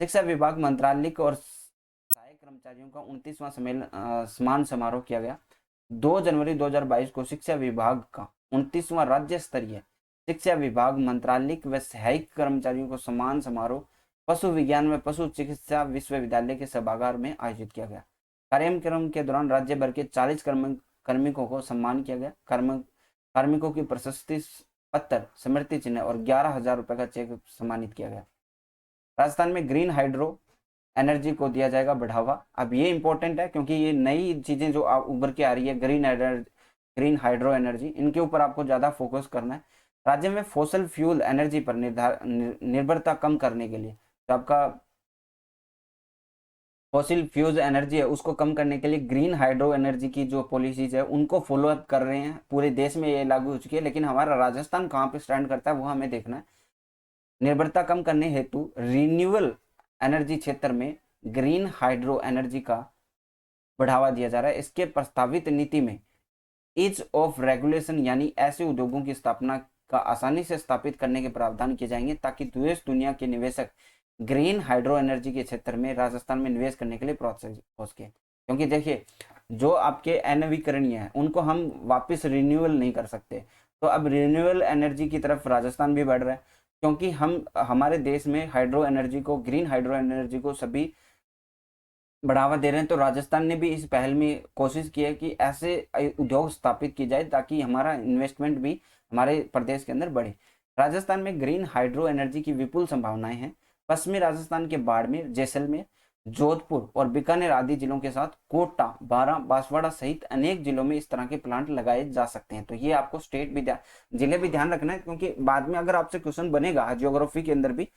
शिक्षा विभाग मंत्रालय और सहायक कर्मचारियों का 29वां सम्मान समारोह किया गया। 2 जनवरी 2022 को शिक्षा विभाग का 29वां राज्य स्तरीय शिक्षा विभाग मंत्रालय व सहायक कर्मचारियों को सम्मान समारोह पशु विज्ञान व पशु चिकित्सा विश्वविद्यालय के सभागार में आयोजित किया गया। कार्यक्रम के दौरान राज्य भर के 40 कार्मिकों को सम्मान किया गया। कार्मिकों की प्रशस्ति पत्र, स्मृति चिन्ह और 11,000 रुपए का चेक सम्मानित किया गया। राजस्थान में ग्रीन हाइड्रो एनर्जी को दिया जाएगा बढ़ावा। अब ये इंपॉर्टेंट है क्योंकि ये नई चीजें जो उभर के आ रही है, ग्रीन हाइड्रो एनर्जी, इनके ऊपर आपको ज्यादा फोकस करना है। राज्य में फॉसिल फ्यूल एनर्जी पर निर्भरता कम करने के लिए, तो आपका फॉसिल फ्यूल एनर्जी है उसको कम करने के लिए ग्रीन हाइड्रो एनर्जी की जो पॉलिसीज है उनको फॉलो अप कर रहे हैं। पूरे देश में ये लागू हो चुकी है, लेकिन हमारा राजस्थान कहाँ पे स्टैंड करता है वो हमें देखना है। निर्भरता कम करने हेतु रिन्यूएबल एनर्जी क्षेत्र में ग्रीन हाइड्रो एनर्जी का बढ़ावा दिया जा रहा है। इसके प्रस्तावित नीति में ईज ऑफ रेगुलेशन यानी ऐसे उद्योगों की स्थापना का आसानी से स्थापित करने के प्रावधान किए जाएंगे ताकि देश दुनिया के निवेशक ग्रीन हाइड्रो एनर्जी के क्षेत्र में राजस्थान में निवेश करने के लिए प्रोत्साहित हो सके। क्योंकि देखिए, जो आपके अनवीकरणीय है उनको हम वापस रिन्यूअल नहीं कर सकते, तो अब रिन्यूएबल एनर्जी की तरफ राजस्थान भी बढ़ रहा है क्योंकि हम हमारे देश में हाइड्रो एनर्जी को, ग्रीन हाइड्रो एनर्जी को सभी बढ़ावा दे रहे हैं। तो राजस्थान ने भी इस पहल में कोशिश की है कि ऐसे उद्योग स्थापित की जाए ताकि हमारा इन्वेस्टमेंट भी हमारे प्रदेश के अंदर बढ़े। राजस्थान में ग्रीन हाइड्रो एनर्जी की विपुल संभावनाएं हैं। पश्चिमी राजस्थान के बाड़मेर, जैसलमेर, जोधपुर और बीकानेर आदि जिलों के साथ कोटा, बारां, बांसवाड़ा सहित अनेक जिलों में इस तरह के प्लांट लगाए जा सकते हैं। तो ये आपको स्टेट भी जिले भी ध्यान रखना है क्योंकि बाद में अगर आपसे क्वेश्चन बनेगा ज्योग्राफी के अंदर भी,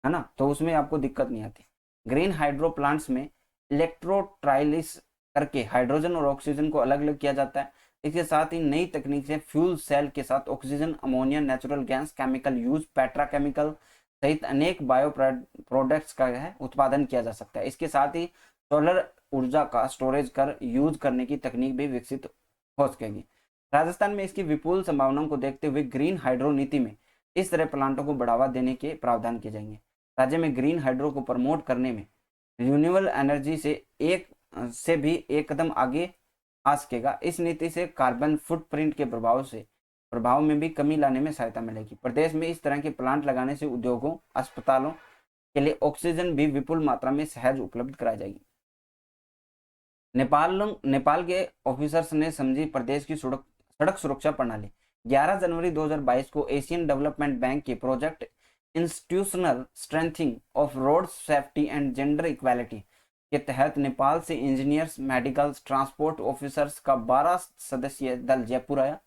है ना, तो उसमें आपको दिक्कत नहीं आती। ग्रीन हाइड्रो प्लांट्स में इलेक्ट्रोट्राइलिस करके हाइड्रोजन और ऑक्सीजन को अलग अलग किया जाता है। इसके साथ ही नई तकनीक से फ्यूल सेल के साथ oxygen, ammonia, natural gas, chemical use, petrochemical सहित अनेक बायो प्रोडक्ट्स का है उत्पादन किया जा सकता है। इसके साथ ही सोलर ऊर्जा का स्टोरेज कर यूज करने की तकनीक भी विकसित हो सकेगी। राजस्थान में इसकी विपुल संभावनाओं को देखते हुए ग्रीन हाइड्रो नीति में इस तरह प्लांटों को बढ़ावा देने के प्रावधान किए जाएंगे। राज्य में ग्रीन हाइड्रो को प्रमोट करने में रिन्यूएबल एनर्जी से भी एक कदम आगे आ सकेगा। इस नीति से कार्बन फुटप्रिंट के प्रभाव में भी कमी लाने में सहायता मिलेगी। प्रदेश में इस तरह के प्लांट लगाने से उद्योगों, अस्पतालों के लिए ऑक्सीजन भी विपुल मात्रा में सहज उपलब्ध कराई जाएगी। नेपाल के ऑफिसर्स ने समझी प्रदेश की सड़क सुरक्षा प्रणाली। 11 जनवरी 2022 को एशियन डेवलपमेंट बैंक के project institutional strengthening of road safety and gender equality के तहत नेपाल से इंजीनियर्स, मेडिकल, ट्रांसपोर्ट ऑफिसर्स का 12 सदस्यीय दल जयपुर आया।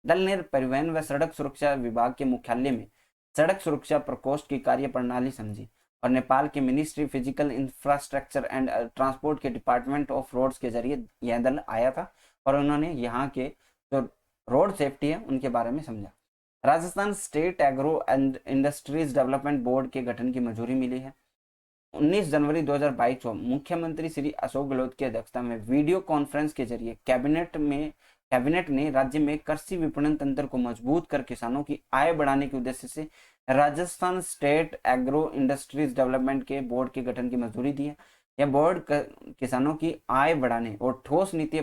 दल ने परिवहन व सड़क सुरक्षा विभाग के मुख्यालय में सड़क सुरक्षा प्रकोष्ठ की कार्य प्रणाली समझी और नेपाल के ministry physical infrastructure and transport के डिपार्टमेंट ऑफ रोड्स के जरिए यह दल आया था और उन्होंने यहाँ के जो रोड सेफ्टी है उनके बारे में समझा। Rajasthan state agro and industries development board के गठन की मंजूरी मिली है। 19 जनवरी 2022 को मुख्यमंत्री श्री अशोक गहलोत की अध्यक्षता में वीडियो कॉन्फ्रेंस के जरिए कैबिनेट ने राज्य में कृषि विपणन तंत्र को मजबूत कर किसानों की आय बढ़ाने के उद्देश्य से Rajasthan state agro industries development के बोर्ड के गठन की मंजूरी दी है। यह बोर्ड किसानों की आय बढ़ाने और ठोस नीति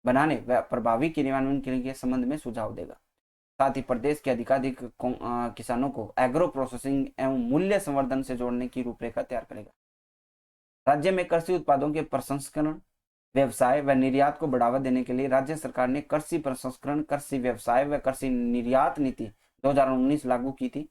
बनाने व प्रभावी क्रियान्वयन के संबंध में सुझाव देगा। साथ ही प्रदेश के अधिकाधिक किसानों को एग्रो प्रोसेसिंग एवं मूल्य संवर्धन से जोड़ने की रूपरेखा तैयार करेगा। राज्य में कृषि उत्पादों के प्रसंस्करण, व्यवसाय व निर्यात को बढ़ावा देने के लिए राज्य सरकार ने कृषि प्रसंस्करण, कृषि व्यवसाय व कृषि निर्यात नीति 2019 लागू की थी।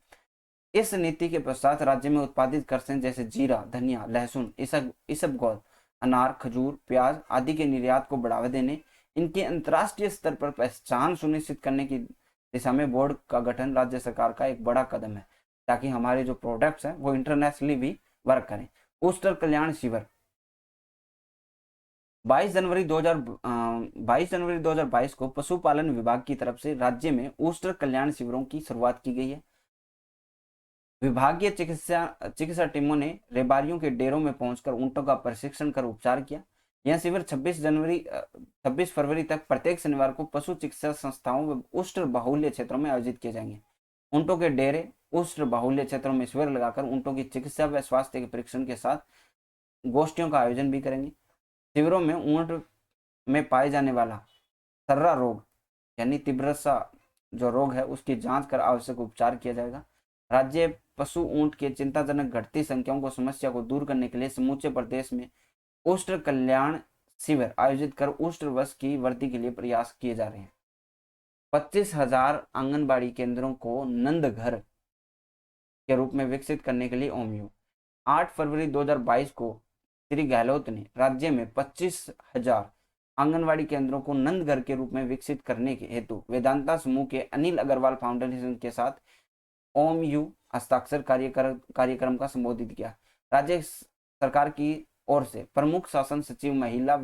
इस नीति के पश्चात राज्य में उत्पादित कृषि जैसे जीरा, धनिया, लहसुन, इसबगोल, अनार, खजूर, प्याज आदि के निर्यात को बढ़ावा देने, इनके अंतर्राष्ट्रीय स्तर पर पहचान सुनिश्चित करने की दिशा में बोर्ड का गठन राज्य सरकार का एक बड़ा कदम है, ताकि हमारे जो प्रोडक्ट्स हैं वो इंटरनेशनली भी वर्क करें। ऊस्टर कल्याण शिविर 22 जनवरी 2022 को पशुपालन विभाग की तरफ से राज्य में ऊस्टर कल्याण शिविरों की शुरुआत की गई है। विभागीय चिकित्सा टीमों ने रेबारियों के डेरों में पहुंचकर ऊंटों का प्रशिक्षण कर उपचार किया। यह शिविर 26 फरवरी तक प्रत्येक शनिवार को पशु चिकित्सा संस्थाओं व उष्ण बाहुल्य क्षेत्रों में आयोजित किए जाएंगे। ऊंटों के डेरे उष्ण बाहुल्य क्षेत्रों में शिविर लगाकर ऊंटों की चिकित्सा व स्वास्थ्य के परीक्षण के साथ गोष्ठियों का आयोजन भी करेंगे। शिविरों में ऊंट में पाए जाने वाला सर्रा रोग यानी तिब्रसा जो रोग है उसकी जांच कर आवश्यक उपचार किया जाएगा। राज्य पशु ऊंट के चिंताजनक घटती संख्याओं को समस्या को दूर करने के लिए समूचे प्रदेश में उष्ण कल्याण शिविर आयोजित कर उष्ण वर्ष की वृद्धि के लिए प्रयास किए जा रहे हैं। 25,000 आंगनबाड़ी केंद्रों को नंद घर के रूप में विकसित करने के लिए ओमयू 8 फरवरी 2022 को श्री गहलोत ने राज्य में 25,000 आंगनवाड़ी केंद्रों को नंद घर के रूप में विकसित करने के हेतु वेदांता समूह के अनिल अग्रवाल फाउंडेशन के साथ ओमयू हस्ताक्षर कार्यक्रम का संबोधित किया। राज्य सरकार की ओर से प्रमुख शासन सचिव महिला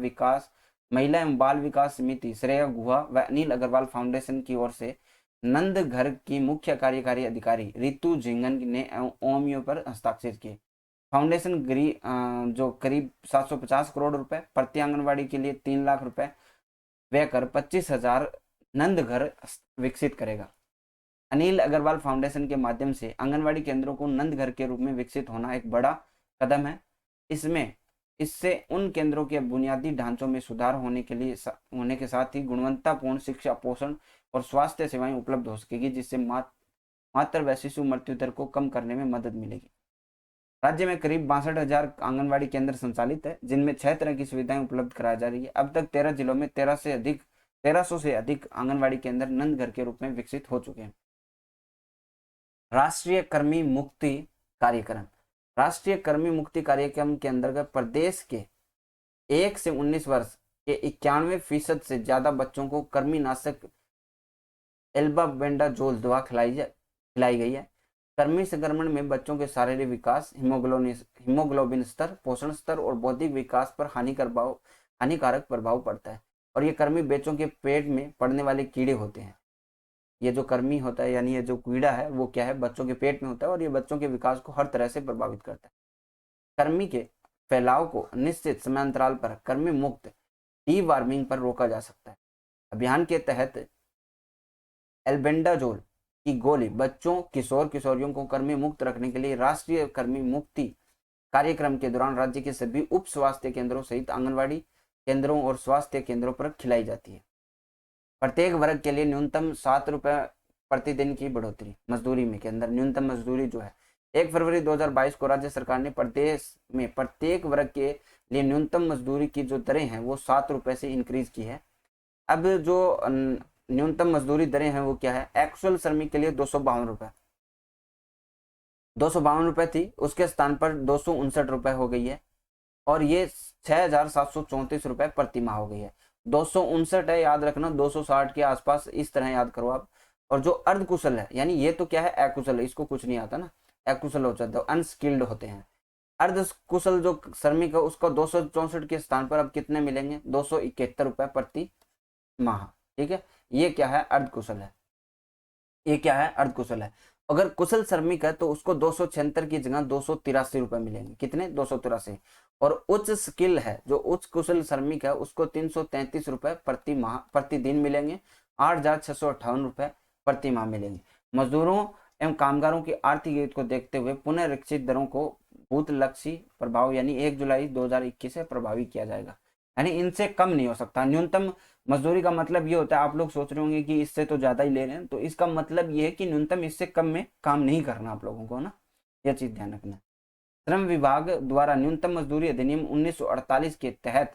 एवं बाल विकास समिति श्रेया गुहा व अनिल अग्रवाल फाउंडेशन की ओर से नंद घर की मुख्य कार्यकारी अधिकारी रितु झिंगन ने ओमयू पर हस्ताक्षर किए। फाउंडेशन जो करीब 750 करोड़ रुपए प्रति आंगनवाड़ी के लिए 3 लाख रुपए व्यय कर 25,000 नंद घर विकसित करेगा। अनिल अग्रवाल फाउंडेशन के माध्यम से आंगनवाड़ी केंद्रों को नंद घर के रूप में विकसित होना एक बड़ा कदम है। इससे उन केंद्रों के बुनियादी ढांचों में सुधार होने के साथ ही गुणवत्तापूर्ण शिक्षा, पोषण और स्वास्थ्य सेवाएं उपलब्ध हो सकेगी, जिससे मातृ व शिशु मृत्यु दर को कम करने में मदद मिलेगी। राज्य में करीब 62,000 आंगनवाड़ी केंद्र संचालित है, जिनमें 6 तरह की सुविधाएं उपलब्ध कराई जा रही है। अब तक 13 जिलों में 1300 से अधिक आंगनवाड़ी केंद्र नंद घर के रूप में विकसित हो चुके हैं। राष्ट्रीय कृमि मुक्ति कार्यक्रम राष्ट्रीय कृमि मुक्ति कार्यक्रम के अंतर्गत प्रदेश के 1 से 19 वर्ष के 91% से ज्यादा बच्चों को कृमिनाशक एल्बाबेंडाजोल दवा खिलाई गई है। कृमि संक्रमण में बच्चों के शारीरिक विकास, हीमोग्लोबिन स्तर, पोषण स्तर और बौद्धिक विकास पर हानिकारक प्रभाव पड़ता है। और ये कृमि बच्चों के पेट में पड़ने वाले कीड़े होते हैं। ये जो कृमि होता है यानी ये जो कीड़ा है वो क्या है, बच्चों के पेट में होता है और ये बच्चों के विकास को हर तरह से प्रभावित करता है। कृमि के फैलाव को निश्चित समयांतराल पर कृमि मुक्त डीवार्मिंग पर रोका जा सकता है। अभियान के तहत एल्बेंडाजोल की गोली बच्चों, किशोरियों को कृमि मुक्त रखने के लिए राष्ट्रीय कृमि मुक्ति कार्यक्रम के दौरान राज्य के सभी उप स्वास्थ्य केंद्रों सहित आंगनवाड़ी केंद्रों और स्वास्थ्य केंद्रों पर खिलाई जाती है। प्रत्येक वर्ग के लिए न्यूनतम 7 रुपए प्रतिदिन की बढ़ोतरी मजदूरी में के अंदर न्यूनतम मजदूरी जो है 1 फरवरी 2022 को राज्य सरकार ने प्रदेश में प्रत्येक वर्ग के लिए न्यूनतम मजदूरी की जो दरें हैं वो 7 रुपए से इंक्रीज की है। अब जो न्यूनतम मजदूरी दरें हैं वो क्या है, एक्चुअल श्रमिक के लिए 252 रुपए थी, उसके स्थान पर 259 रुपए हो गई है और ये 6,734 रुपए प्रति माह हो गई है। 259 है, याद रखना 260 के आसपास इस तरह याद करो आप। और जो अर्धकुशल है यानी ये तो क्या है अकुशल है, इसको कुछ नहीं आता ना, अकुशल हो जाता है, अनस्किल्ड होते हैं। अर्धकुशल जो श्रमिक है उसको 264 के स्थान पर अब कितने मिलेंगे, 271 रुपए प्रति माह। ठीक है, ये क्या है अर्धकुशल है, ये क्या है अर्धकुशल है। अगर कुशल श्रमिक है तो उसको 276 की जगह 283 रुपए मिलेंगे, कितने 283। और उच्च स्किल है जो उच्च कुशल श्रमिक है उसको 333 रुपए प्रतिदिन मिलेंगे, 8,658 रुपए प्रति माह मिलेंगे। मजदूरों एवं कामगारों की आर्थिक हित को देखते हुए पुनरीक्षित दरों को भूतलक्षी प्रभाव यानी 1 जुलाई 2021 से प्रभावी किया जाएगा, यानी इनसे कम नहीं हो सकता। न्यूनतम मजदूरी का मतलब ये होता है, आप लोग सोच रहे होंगे कि इससे तो ज्यादा ही ले रहे हैं, तो इसका मतलब ये है कि न्यूनतम इससे कम में काम नहीं करना आप लोगों को ना, यह चीज ध्यान रखना। श्रम विभाग द्वारा न्यूनतम मजदूरी अधिनियम 1948 के तहत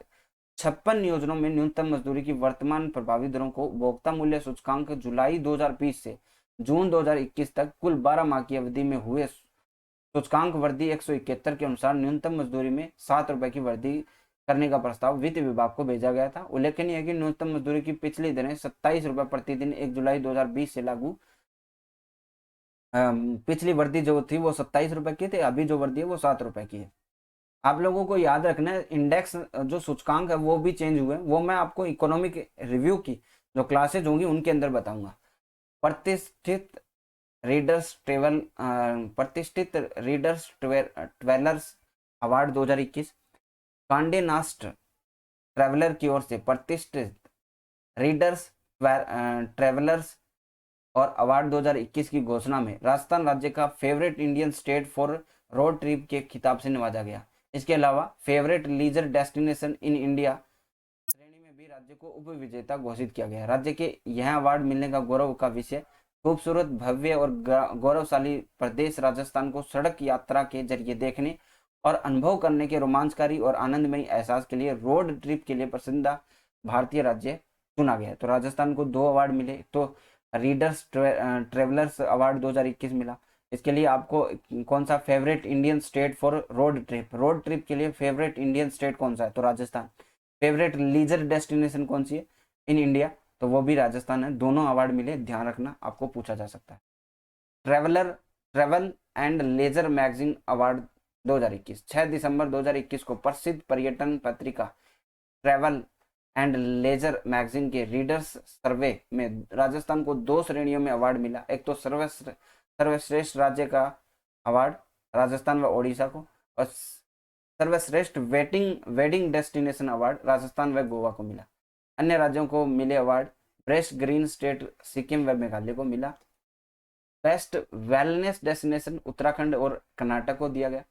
56 योजनाओं में न्यूनतम मजदूरी की वर्तमान प्रभावी दरों को उपभोक्ता मूल्य सूचकांक जुलाई 2020 से जून 2021 तक कुल 12 माह की अवधि में हुए सूचकांक वृद्धि 171 के अनुसार न्यूनतम मजदूरी में 7 रुपए की वृद्धि करने का प्रस्ताव वित्त विभाग को भेजा गया था। उल्लेखनीय है कि न्यूनतम मजदूरी की पिछली दरें 27 रुपए प्रतिदिन 1 जुलाई 2020 से लागू, पिछली वृद्धि जो थी वो 27 रुपए की थी, अभी जो वृद्धि है वो 7 रुपए की है। आप लोगों को याद रखना है इंडेक्स जो सूचकांक है वो भी चेंज हुए, वो मैं आपको इकोनॉमिक रिव्यू की जो क्लासेज होंगी उनके अंदर बताऊंगा। प्रतिष्ठित रीडर्स ट्वेलर्स अवार्ड 2021, कांडे नास्ट ट्रैवलर की ओर से प्रतिष्ठित रीडर्स ट्रैवलर्स और अवार्ड 2021 की घोषणा में राजस्थान राज्य का favourite Indian state for road trip के खिताब से नवाजा गया। इसके अलावा favourite leisure destination in India श्रेणी में भी राज्य को उप विजेता घोषित किया गया। राज्य के यह अवार्ड मिलने का गौरव का विषय खूबसूरत, भव्य और गौरवशाली प्रदेश राजस्थान को सड़क यात्रा के जरिए देखने और अनुभव करने के रोमांचकारी और आनंदमयी एहसास के लिए रोड ट्रिप के लिए पसंदीदा भारतीय राज्य चुना गया। तो राजस्थान को 2 अवार्ड मिले। तो रीडर्स ट्रेवलर्स अवार्ड 2021 मिला। इसके लिए आपको कौन सा favourite Indian state for road trip के लिए फेवरेट इंडियन स्टेट कौन सा है, तो राजस्थान। फेवरेट लीजर डेस्टिनेशन कौन सी है इन इंडिया, तो वो भी राजस्थान है। दोनों अवार्ड मिले, ध्यान रखना, आपको पूछा जा सकता है। Travel and leisure magazine award 2021, 6 दिसंबर 2021 को प्रसिद्ध पर्यटन पत्रिका ट्रेवल एंड लेजर मैगजीन के रीडर्स सर्वे में राजस्थान को 2 श्रेणियों में अवार्ड मिला। एक तो सर्वश्रेष्ठ राज्य का अवार्ड राजस्थान व ओडिशा को, और सर्वश्रेष्ठ वेडिंग डेस्टिनेशन अवार्ड राजस्थान व गोवा को मिला। अन्य राज्यों को मिले award best green state Sikkim व मेघालय को मिला। बेस्ट वेलनेस डेस्टिनेशन उत्तराखंड और कर्नाटक को दिया गया।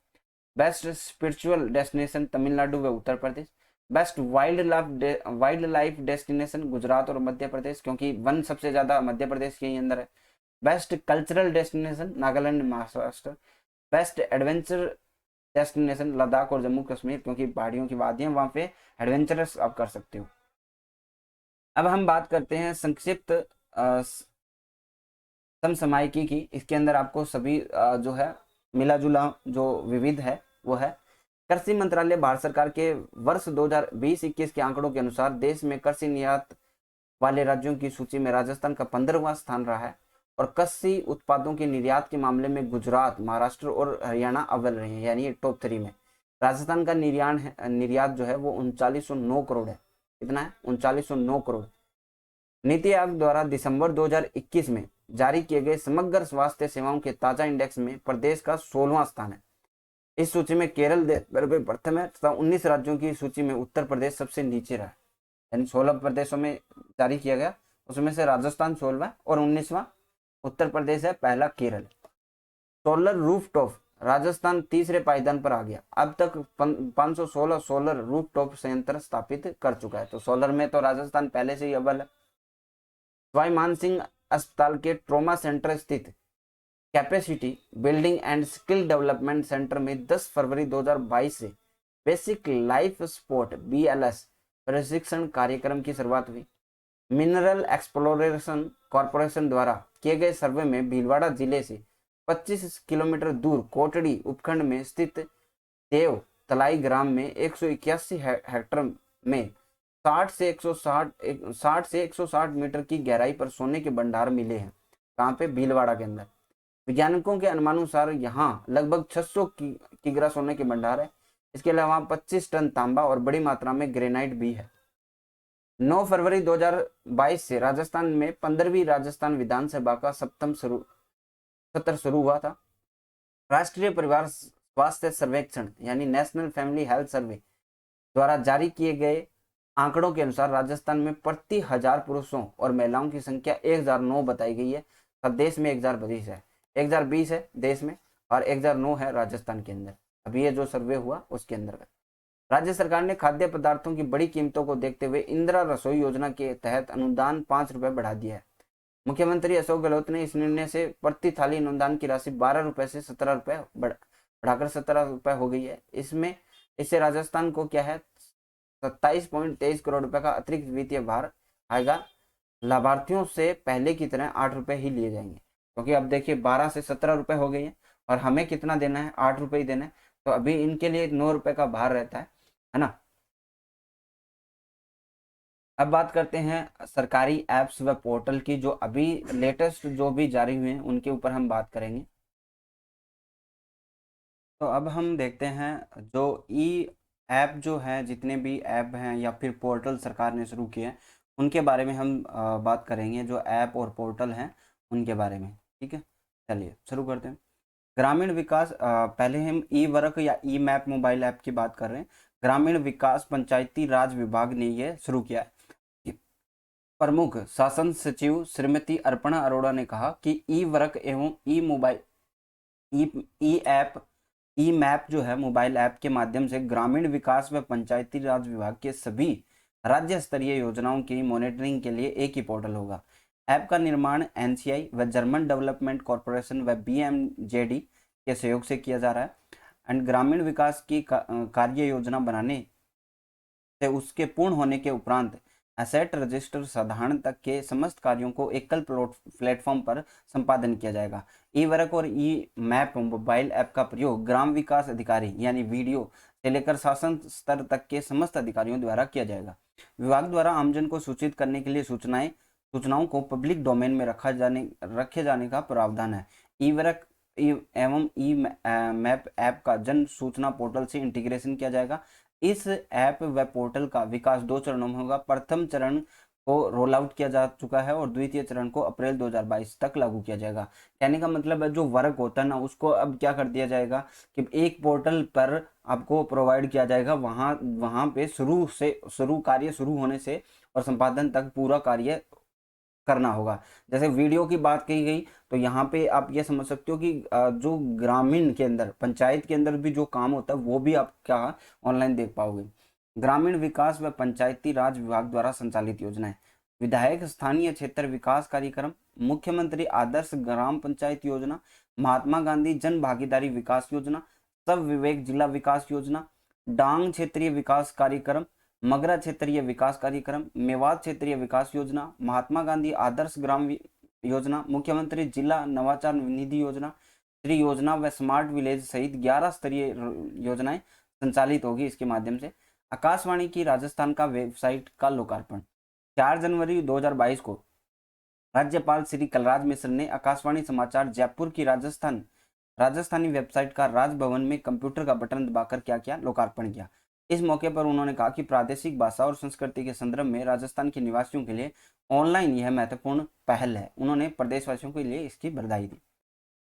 बेस्ट स्पिरिचुअल डेस्टिनेशन तमिलनाडु व Uttar Pradesh. Best wild life destination Gujarat और मध्य प्रदेश, क्योंकि वन सबसे ज्यादा मध्य प्रदेश के अंदर है। Best cultural destination Nagaland Maharashtra. Best adventure destination Ladakh और जम्मू कश्मीर, क्योंकि पहाड़ियों की वादियां वहां पे एडवेंचरस आप कर सकते हो। अब हम बात करते हैं संक्षिप्त समसामयिकी की। इसके अंदर आपको सभी जो है मिला जुला जो विविध है वो है। कृषि मंत्रालय भारत सरकार के वर्ष 2020-21 के आंकड़ों के अनुसार देश में कृषि निर्यात वाले राज्यों की सूची में राजस्थान का 15वां स्थान रहा है, और कृषि उत्पादों के निर्यात के मामले में गुजरात, महाराष्ट्र और हरियाणा अव्वल रहे हैं, यानी टॉप 3 में। राजस्थान का निर्यात जो है वो 3909 करोड़ है। कितना है? 3909 करोड़। नीति आयोग द्वारा दिसंबर 2021 में जारी किए गए समग्र स्वास्थ्य सेवाओं के ताजा इंडेक्स में प्रदेश का 16वां स्थान है। इस सूची में केरल प्रथम है तथा 19 राज्यों की सूची में उत्तर प्रदेश सबसे नीचे रहा है। यानी 16 प्रदेशों में जारी किया गया, उसमें से राजस्थान 16वां और 19वां उत्तर प्रदेश है, पहला केरल। सोलर रूफटॉप राजस्थान तीसरे पायदान पर आ गया। अब तक 516 सोलर रूफटॉप संयंत्र स्थापित कर चुका है। तो सोलर में तो राजस्थान पहले से ही अव्वल है। सवाई मानसिंह अस्पताल के ट्रॉमा सेंटर स्थित capacity building and skill development centre में 10 फरवरी 2022 से बेसिक लाइफ सपोर्ट BLS प्रशिक्षण कार्यक्रम की शुरुआत हुई। मिनरल एक्सप्लोरेशन कॉरपोरेशन द्वारा किए गए सर्वे में भीलवाड़ा जिले से 25 किलोमीटर दूर कोटड़ी उपखंड में स्थित देव तलाई ग्राम में 181 हेक्टेयर में 60 से 160 मीटर की गहराई पर सोने के भंडार मिले हैं। कहाँ पे? भीलवाड़ा के अंदर। वैज्ञानिकों के अनुमानुसार यहाँ लगभग 600 किग्रा सोने के भंडार है। इसके अलावा 25 टन तांबा और बड़ी मात्रा में ग्रेनाइट भी है। 9 फरवरी 2022 से राजस्थान में 15वीं राजस्थान विधानसभा का सत्र शुरू हुआ था। राष्ट्रीय परिवार स्वास्थ्य सर्वेक्षण यानी नेशनल फैमिली हेल्थ सर्वे द्वारा जारी किए गए आंकड़ों के अनुसार राजस्थान में प्रति 1000 पुरुषों और महिलाओं की संख्या 1009 बताई गई है। तब देश में 1020 है, 1020 है देश में और 1009 है राजस्थान के अंदर। अभी ये जो सर्वे हुआ उसके अंतर्गत राज्य सरकार ने खाद्य पदार्थों की बड़ी कीमतों को देखते हुए इंदिरा रसोई योजना के तहत अनुदान 5 रुपए बढ़ा दिया है। मुख्यमंत्री अशोक गहलोत ने इस निर्णय से प्रति थाली अनुदान की राशि 12 रुपए से 17 रुपए बढ़ाकर 17 रुपये हो गई है। इससे राजस्थान को क्या है 27.23 करोड़ रुपए का अतिरिक्त वित्तीय भार आएगा। लाभार्थियों से पहले की तरह 8 रुपए ही लिए जाएंगे, क्योंकि अब देखिए 12 से 17 रुपए हो गई है और हमें कितना देना है, 8 रुपए ही देना है। तो अभी इनके लिए 9 रुपए का भार रहता है ना। अब बात करते हैं सरकारी ऐप्स व पोर्टल की, जो अभी लेटेस्ट जो भी जारी हुए हैं उनके ऊपर हम बात करेंगे। तो अब हम देखते हैं जो ई ऐप जो है, जितने भी ऐप हैं या फिर पोर्टल सरकार ने शुरू किए हैं उनके बारे में हम बात करेंगे, जो ऐप और पोर्टल हैं उनके बारे में। ठीक है, चलिए शुरू करते हैं। ग्रामीण विकास, पहले हम ई वर्क या ई मैप मोबाइल ऐप की बात कर रहे हैं। ग्रामीण विकास पंचायती राज विभाग ने ये शुरू किया है। प्रमुख शासन सचिव श्रीमती अर्पणा अरोड़ा ने कहा कि ई वर्क एवं ई मोबाइल ई ई ऐप ई मैप जो है मोबाइल ऐप के माध्यम से ग्रामीण विकास व पंचायती राज विभाग के सभी राज्य स्तरीय योजनाओं की मॉनिटरिंग के लिए एक ही पोर्टल होगा। ऐप का निर्माण एनसीआई व जर्मन डेवलपमेंट कॉरपोरेशन व बीएमजेडी के सहयोग से किया जा रहा है। एंड ग्रामीण विकास की कार्य योजना बनाने से उसके पूर्ण होने के उपरांत एसेट रजिस्टर साधारण तक के समस्त कार्यों को एकल प्लेटफॉर्म पर संपादन किया जाएगा। ई वर्क और ई मैप मोबाइल ऐप का प्रयोग ग्राम विकास अधिकारी यानी वीडियो से लेकर शासन स्तर तक के समस्त अधिकारियों द्वारा किया जाएगा। विभाग द्वारा आमजन को सूचित करने के लिए सूचनाओं को पब्लिक डोमेन में रखे जाने का प्रावधान है। ई वर्क एवं ई मैप ऐप का जन सूचना पोर्टल से इंटीग्रेशन किया जाएगा। इस ऐप व पोर्टल का विकास 2 चरणों में होगा। प्रथम चरण को रोल आउट किया जा चुका है और द्वितीय चरण को अप्रैल 2022 तक लागू किया जाएगा। कहने का मतलब है जो वर्क होता है ना, उसको अब क्या कर दिया जाएगा कि एक पोर्टल पर आपको प्रोवाइड किया जाएगा। वहां पे कार्य शुरू होने से और संपादन तक पूरा कार्य करना होगा। जैसे वीडियो की बात कही गई, तो यहाँ पे आप ये समझ सकते हो कि जो ग्रामीण के अंदर पंचायत के अंदर भी जो काम होता है वो भी आप क्या ऑनलाइन देख पाओगे। ग्रामीण विकास व पंचायती राज विभाग द्वारा संचालित योजनाएं, विधायक स्थानीय क्षेत्र विकास कार्यक्रम, मुख्यमंत्री आदर्श ग्राम पंचायत योजना, महात्मा गांधी जन भागीदारी विकास योजना, सब विवेक जिला विकास योजना, डांग क्षेत्रीय विकास कार्यक्रम, मगरा क्षेत्रीय विकास कार्यक्रम, मेवात क्षेत्रीय विकास योजना, महात्मा गांधी आदर्श ग्राम योजना, मुख्यमंत्री जिला नवाचार निधि योजना, श्री योजना व स्मार्ट विलेज सहित 11 स्तरीय योजनाएं संचालित होगी इसके माध्यम से। आकाशवाणी की राजस्थान का वेबसाइट का लोकार्पण 4 जनवरी 2022 को राज्यपाल श्री कलराज मिश्र ने आकाशवाणी समाचार जयपुर की राजस्थानी वेबसाइट का राजभवन में कंप्यूटर का बटन दबाकर क्या किया, लोकार्पण किया। इस मौके पर उन्होंने कहा कि प्रादेशिक भाषा और संस्कृति के संदर्भ में राजस्थान के निवासियों के लिए ऑनलाइन यह महत्वपूर्ण पहल है। उन्होंने प्रदेशवासियों के लिए इसकी बधाई दी।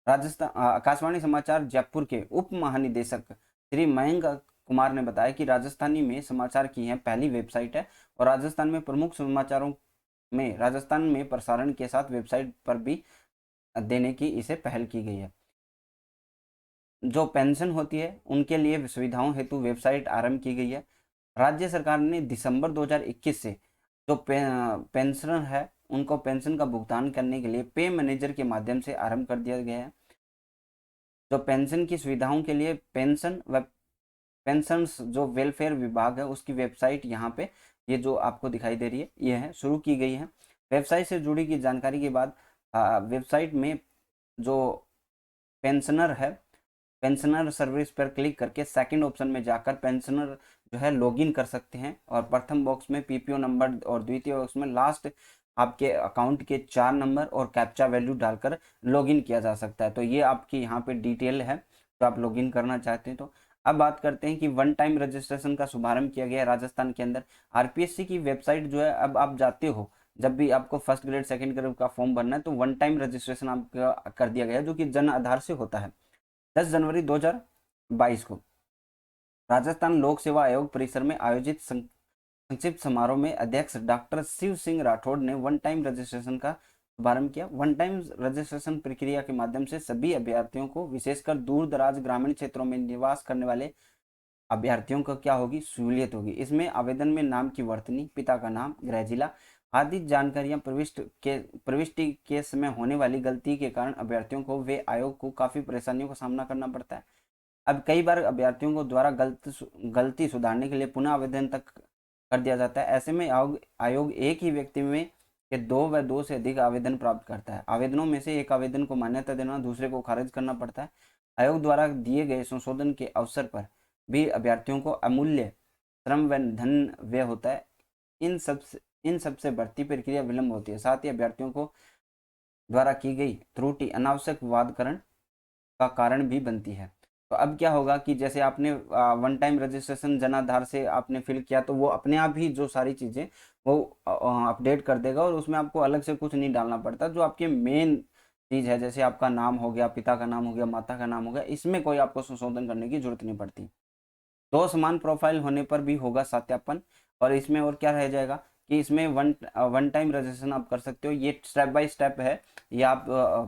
राजस्थान आकाशवाणी समाचार जयपुर के उप महानिदेशक श्री मयंक कुमार ने बताया कि राजस्थानी में समाचार की यह पहली वेबसाइट है और राजस्थान में प्रमुख समाचारों में राजस्थान में प्रसारण के साथ वेबसाइट पर भी देने की इसे पहल की गई है। जो पेंशन होती है उनके लिए सुविधाओं हेतु वेबसाइट आरंभ की गई है। राज्य सरकार ने दिसंबर 2021 से जो पेंशनर है उनको पेंशन का भुगतान करने के लिए पे मैनेजर के माध्यम से आरंभ कर दिया गया है। जो पेंशन की सुविधाओं के लिए पेंशन्स जो वेलफेयर विभाग है उसकी वेबसाइट यहाँ पे ये जो आपको दिखाई दे रही है ये है, शुरू की गई है। वेबसाइट से जुड़ी की जानकारी के बाद वेबसाइट में जो पेंशनर है पेंशनर सर्विस पर क्लिक करके सेकंड ऑप्शन में जाकर पेंशनर जो है लॉगिन कर सकते हैं और प्रथम बॉक्स में पीपीओ नंबर और द्वितीय बॉक्स में लास्ट आपके अकाउंट के 4 नंबर और कैप्चा वैल्यू डालकर लॉगिन किया जा सकता है। तो ये आपकी यहाँ पे डिटेल है तो आप लॉगिन करना चाहते हैं तो। अब बात करते हैं कि वन टाइम रजिस्ट्रेशन का शुभारंभ किया गया राजस्थान के अंदर। आरपीएससी की वेबसाइट जो है, अब आप जाते हो जब भी आपको फर्स्ट ग्रेड सेकंड ग्रेड का फॉर्म भरना है तो वन टाइम रजिस्ट्रेशन आपका कर दिया गया है, जो कि जन आधार से होता है। 10 जनवरी 2022 को राजस्थान लोक सेवा आयोग परिसर में आयोजित संक्षिप्त समारोह में अध्यक्ष डॉक्टर शिव सिंह राठौड़ ने वन टाइम रजिस्ट्रेशन का शुभारंभ किया। वन टाइम रजिस्ट्रेशन प्रक्रिया के माध्यम से सभी अभ्यर्थियों को, विशेषकर दूर दराज ग्रामीण क्षेत्रों में निवास करने वाले अभ्यर्थियों को क्या होगी, सहूलियत होगी। इसमें आवेदन में नाम की वर्तनी, पिता का नाम, गृह जिला आदि जानकारियां प्रविष्टि के समय होने वाली गलती के कारण अभ्यर्थियों को वे आयोग को काफी परेशानियों का सामना करना पड़ता है। अब कई बार अभ्यर्थियों को द्वारा गलती सुधारने के लिए पुनः आवेदन तक कर दिया जाता है। ऐसे में आयोग एक ही व्यक्ति में के दो व दो से अधिक आवेदन प्राप्त करता है। आवेदनों में से एक आवेदन को मान्यता देना, दूसरे को खारिज करना पड़ता है। आयोग द्वारा दिए गए संशोधन के अवसर पर भी अभ्यर्थियों को अमूल्य श्रम व धन व्यय होता है। इन सब से भर्ती प्रक्रिया विलंब होती है। साथ ही अभ्यर्थियों को द्वारा की गई त्रुटि अनावश्यक वादकरण का कारण भी बनती है। तो अब क्या होगा कि जैसे आपने वन टाइम रजिस्ट्रेशन जनाधार से आपने फिल किया, तो वो अपने आप ही जो सारी चीज़ें वो अपडेट कर देगा और उसमें आपको अलग से कुछ नहीं डालना पड़ता। जो आपके मेन चीज़ है, जैसे आपका नाम हो गया, पिता का नाम हो गया, माता का नाम हो गया, इसमें कोई आपको संशोधन करने की जरूरत नहीं पड़ती। दो समान प्रोफाइल होने पर भी होगा सत्यापन। और इसमें और क्या रह जाएगा कि इसमें वन टाइम रजिस्ट्रेशन आप कर सकते हो। ये स्टेप बाय स्टेप है, ये आप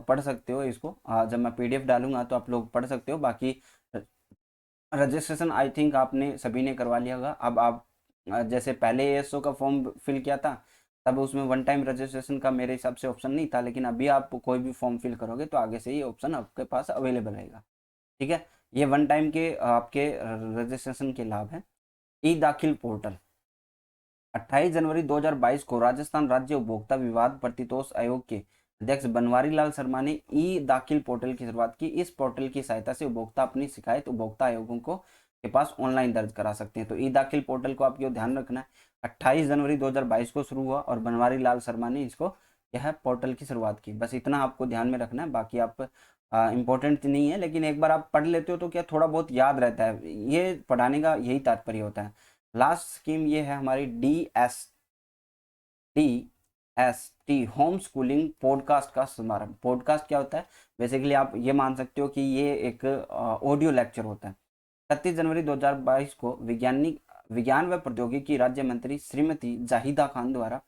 पढ़ सकते हो इसको। जब मैं पीडीएफ डालूंगा तो आप लोग पढ़ सकते हो। बाकी रजिस्ट्रेशन आई थिंक आपने सभी ने करवा लिया होगा। अब आप जैसे पहले एएसओ का फॉर्म फिल किया था, तब उसमें वन टाइम रजिस्ट्रेशन का मेरे हिसाब से ऑप्शन नहीं था, लेकिन अभी आप कोई भी फॉर्म फिल करोगे तो आगे से ये ऑप्शन आपके पास अवेलेबल रहेगा। ठीक है, ये वन टाइम के आपके रजिस्ट्रेशन के लाभ हैं। ई दाखिल पोर्टल 28 जनवरी 2022 को राजस्थान राज्य उपभोक्ता विवाद प्रतितोष आयोग के अध्यक्ष बनवारी लाल शर्मा ने ई दाखिल पोर्टल की शुरुआत की। इस पोर्टल की सहायता से उपभोक्ता अपनी शिकायत उपभोक्ता आयोगों को के पास ऑनलाइन दर्ज करा सकते हैं। तो ई दाखिल पोर्टल को आपको ध्यान रखना है, 28 जनवरी 2022 को शुरू हुआ और बनवारी लाल शर्मा ने इसको यह पोर्टल की शुरुआत की। बस इतना आपको ध्यान में रखना है, बाकी आप इम्पोर्टेंट नहीं है, लेकिन एक बार आप पढ़ लेते हो तो क्या थोड़ा बहुत याद रहता है। ये पढ़ाने का यही तात्पर्य होता है। लास्ट स्कीम ये है हमारी DST होम स्कूलिंग पॉडकास्ट का शुभारंभ। पॉडकास्ट क्या होता है, बेसिकली आप ये मान सकते हो कि ये एक ऑडियो लेक्चर होता है। 31 जनवरी 2022 को विज्ञान व प्रौद्योगिकी राज्य मंत्री श्रीमती जाहिदा खान द्वारा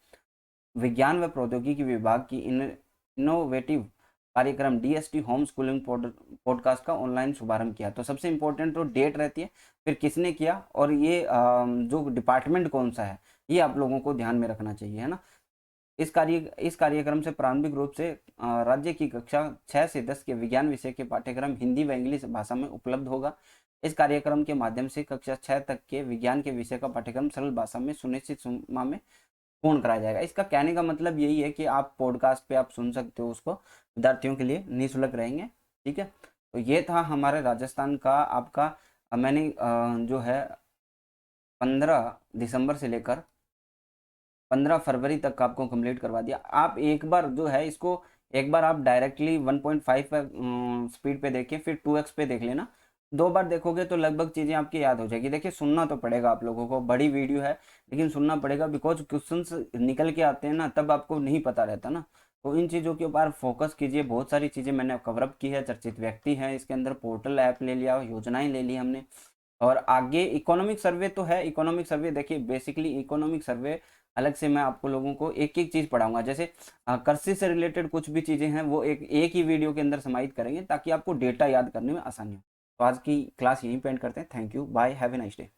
विज्ञान व प्रौद्योगिकी विभाग की इनोवेटिव कार्यक्रम DST होम स्कूलिंग पॉडकास्ट का ऑनलाइन शुभारंभ किया। तो सबसे इम्पोर्टेंट तो डेट रहती है, फिर किसने किया और ये जो डिपार्टमेंट कौन सा है, ये आप लोगों को ध्यान में रखना चाहिए, है ना। इस कार्यक्रम से प्रारंभिक रूप से राज्य की कक्षा 6 से 10 के विज्ञान विषय के पाठ्यक्रम हिंदी व इंग्लिश भाषा में उपलब्ध होगा। इस कार्यक्रम के माध्यम से कक्षा 6 तक के विज्ञान के विषय का पाठ्यक्रम सरल भाषा में सुनिश्चित समय में पूर्ण कराया जाएगा। इसका कहने का मतलब यही है कि आप पॉडकास्ट पे आप सुन सकते हो, उसको विद्यार्थियों के लिए निःशुल्क रहेंगे। ठीक है, तो ये था हमारे राजस्थान का आपका मैंने जो है 15 दिसंबर से लेकर 15 फरवरी तक आपको कंप्लीट करवा दिया। आप एक बार जो है इसको एक बार आप डायरेक्टली 1.5 स्पीड पे देखिए, फिर 2x पे देख लेना। 2 बार देखोगे तो लगभग चीज़ें आपकी याद हो जाएगी। देखिए सुनना तो पड़ेगा आप लोगों को, बड़ी वीडियो है लेकिन सुनना पड़ेगा, बिकॉज क्वेश्चंस निकल के आते हैं ना, तब आपको नहीं पता रहता ना। तो इन चीज़ों के ऊपर फोकस कीजिए। बहुत सारी चीज़ें मैंने कवरअप की है। चर्चित व्यक्ति हैं इसके अंदर, पोर्टल ऐप ले लिया, योजनाएं ले ली हमने। और आगे इकोनॉमिक सर्वे तो है। इकोनॉमिक सर्वे देखिए, बेसिकली इकोनॉमिक सर्वे अलग से मैं आपको लोगों को एक एक चीज़ पढ़ाऊंगा। जैसे कृषि से रिलेटेड कुछ भी चीज़ें हैं वो एक ही वीडियो के अंदर समाहित करेंगे ताकि आपको डेटा याद करने में आसानी हो। तो आज की क्लास यहीं पे एंड करते हैं। Thank you, bye, have a nice day.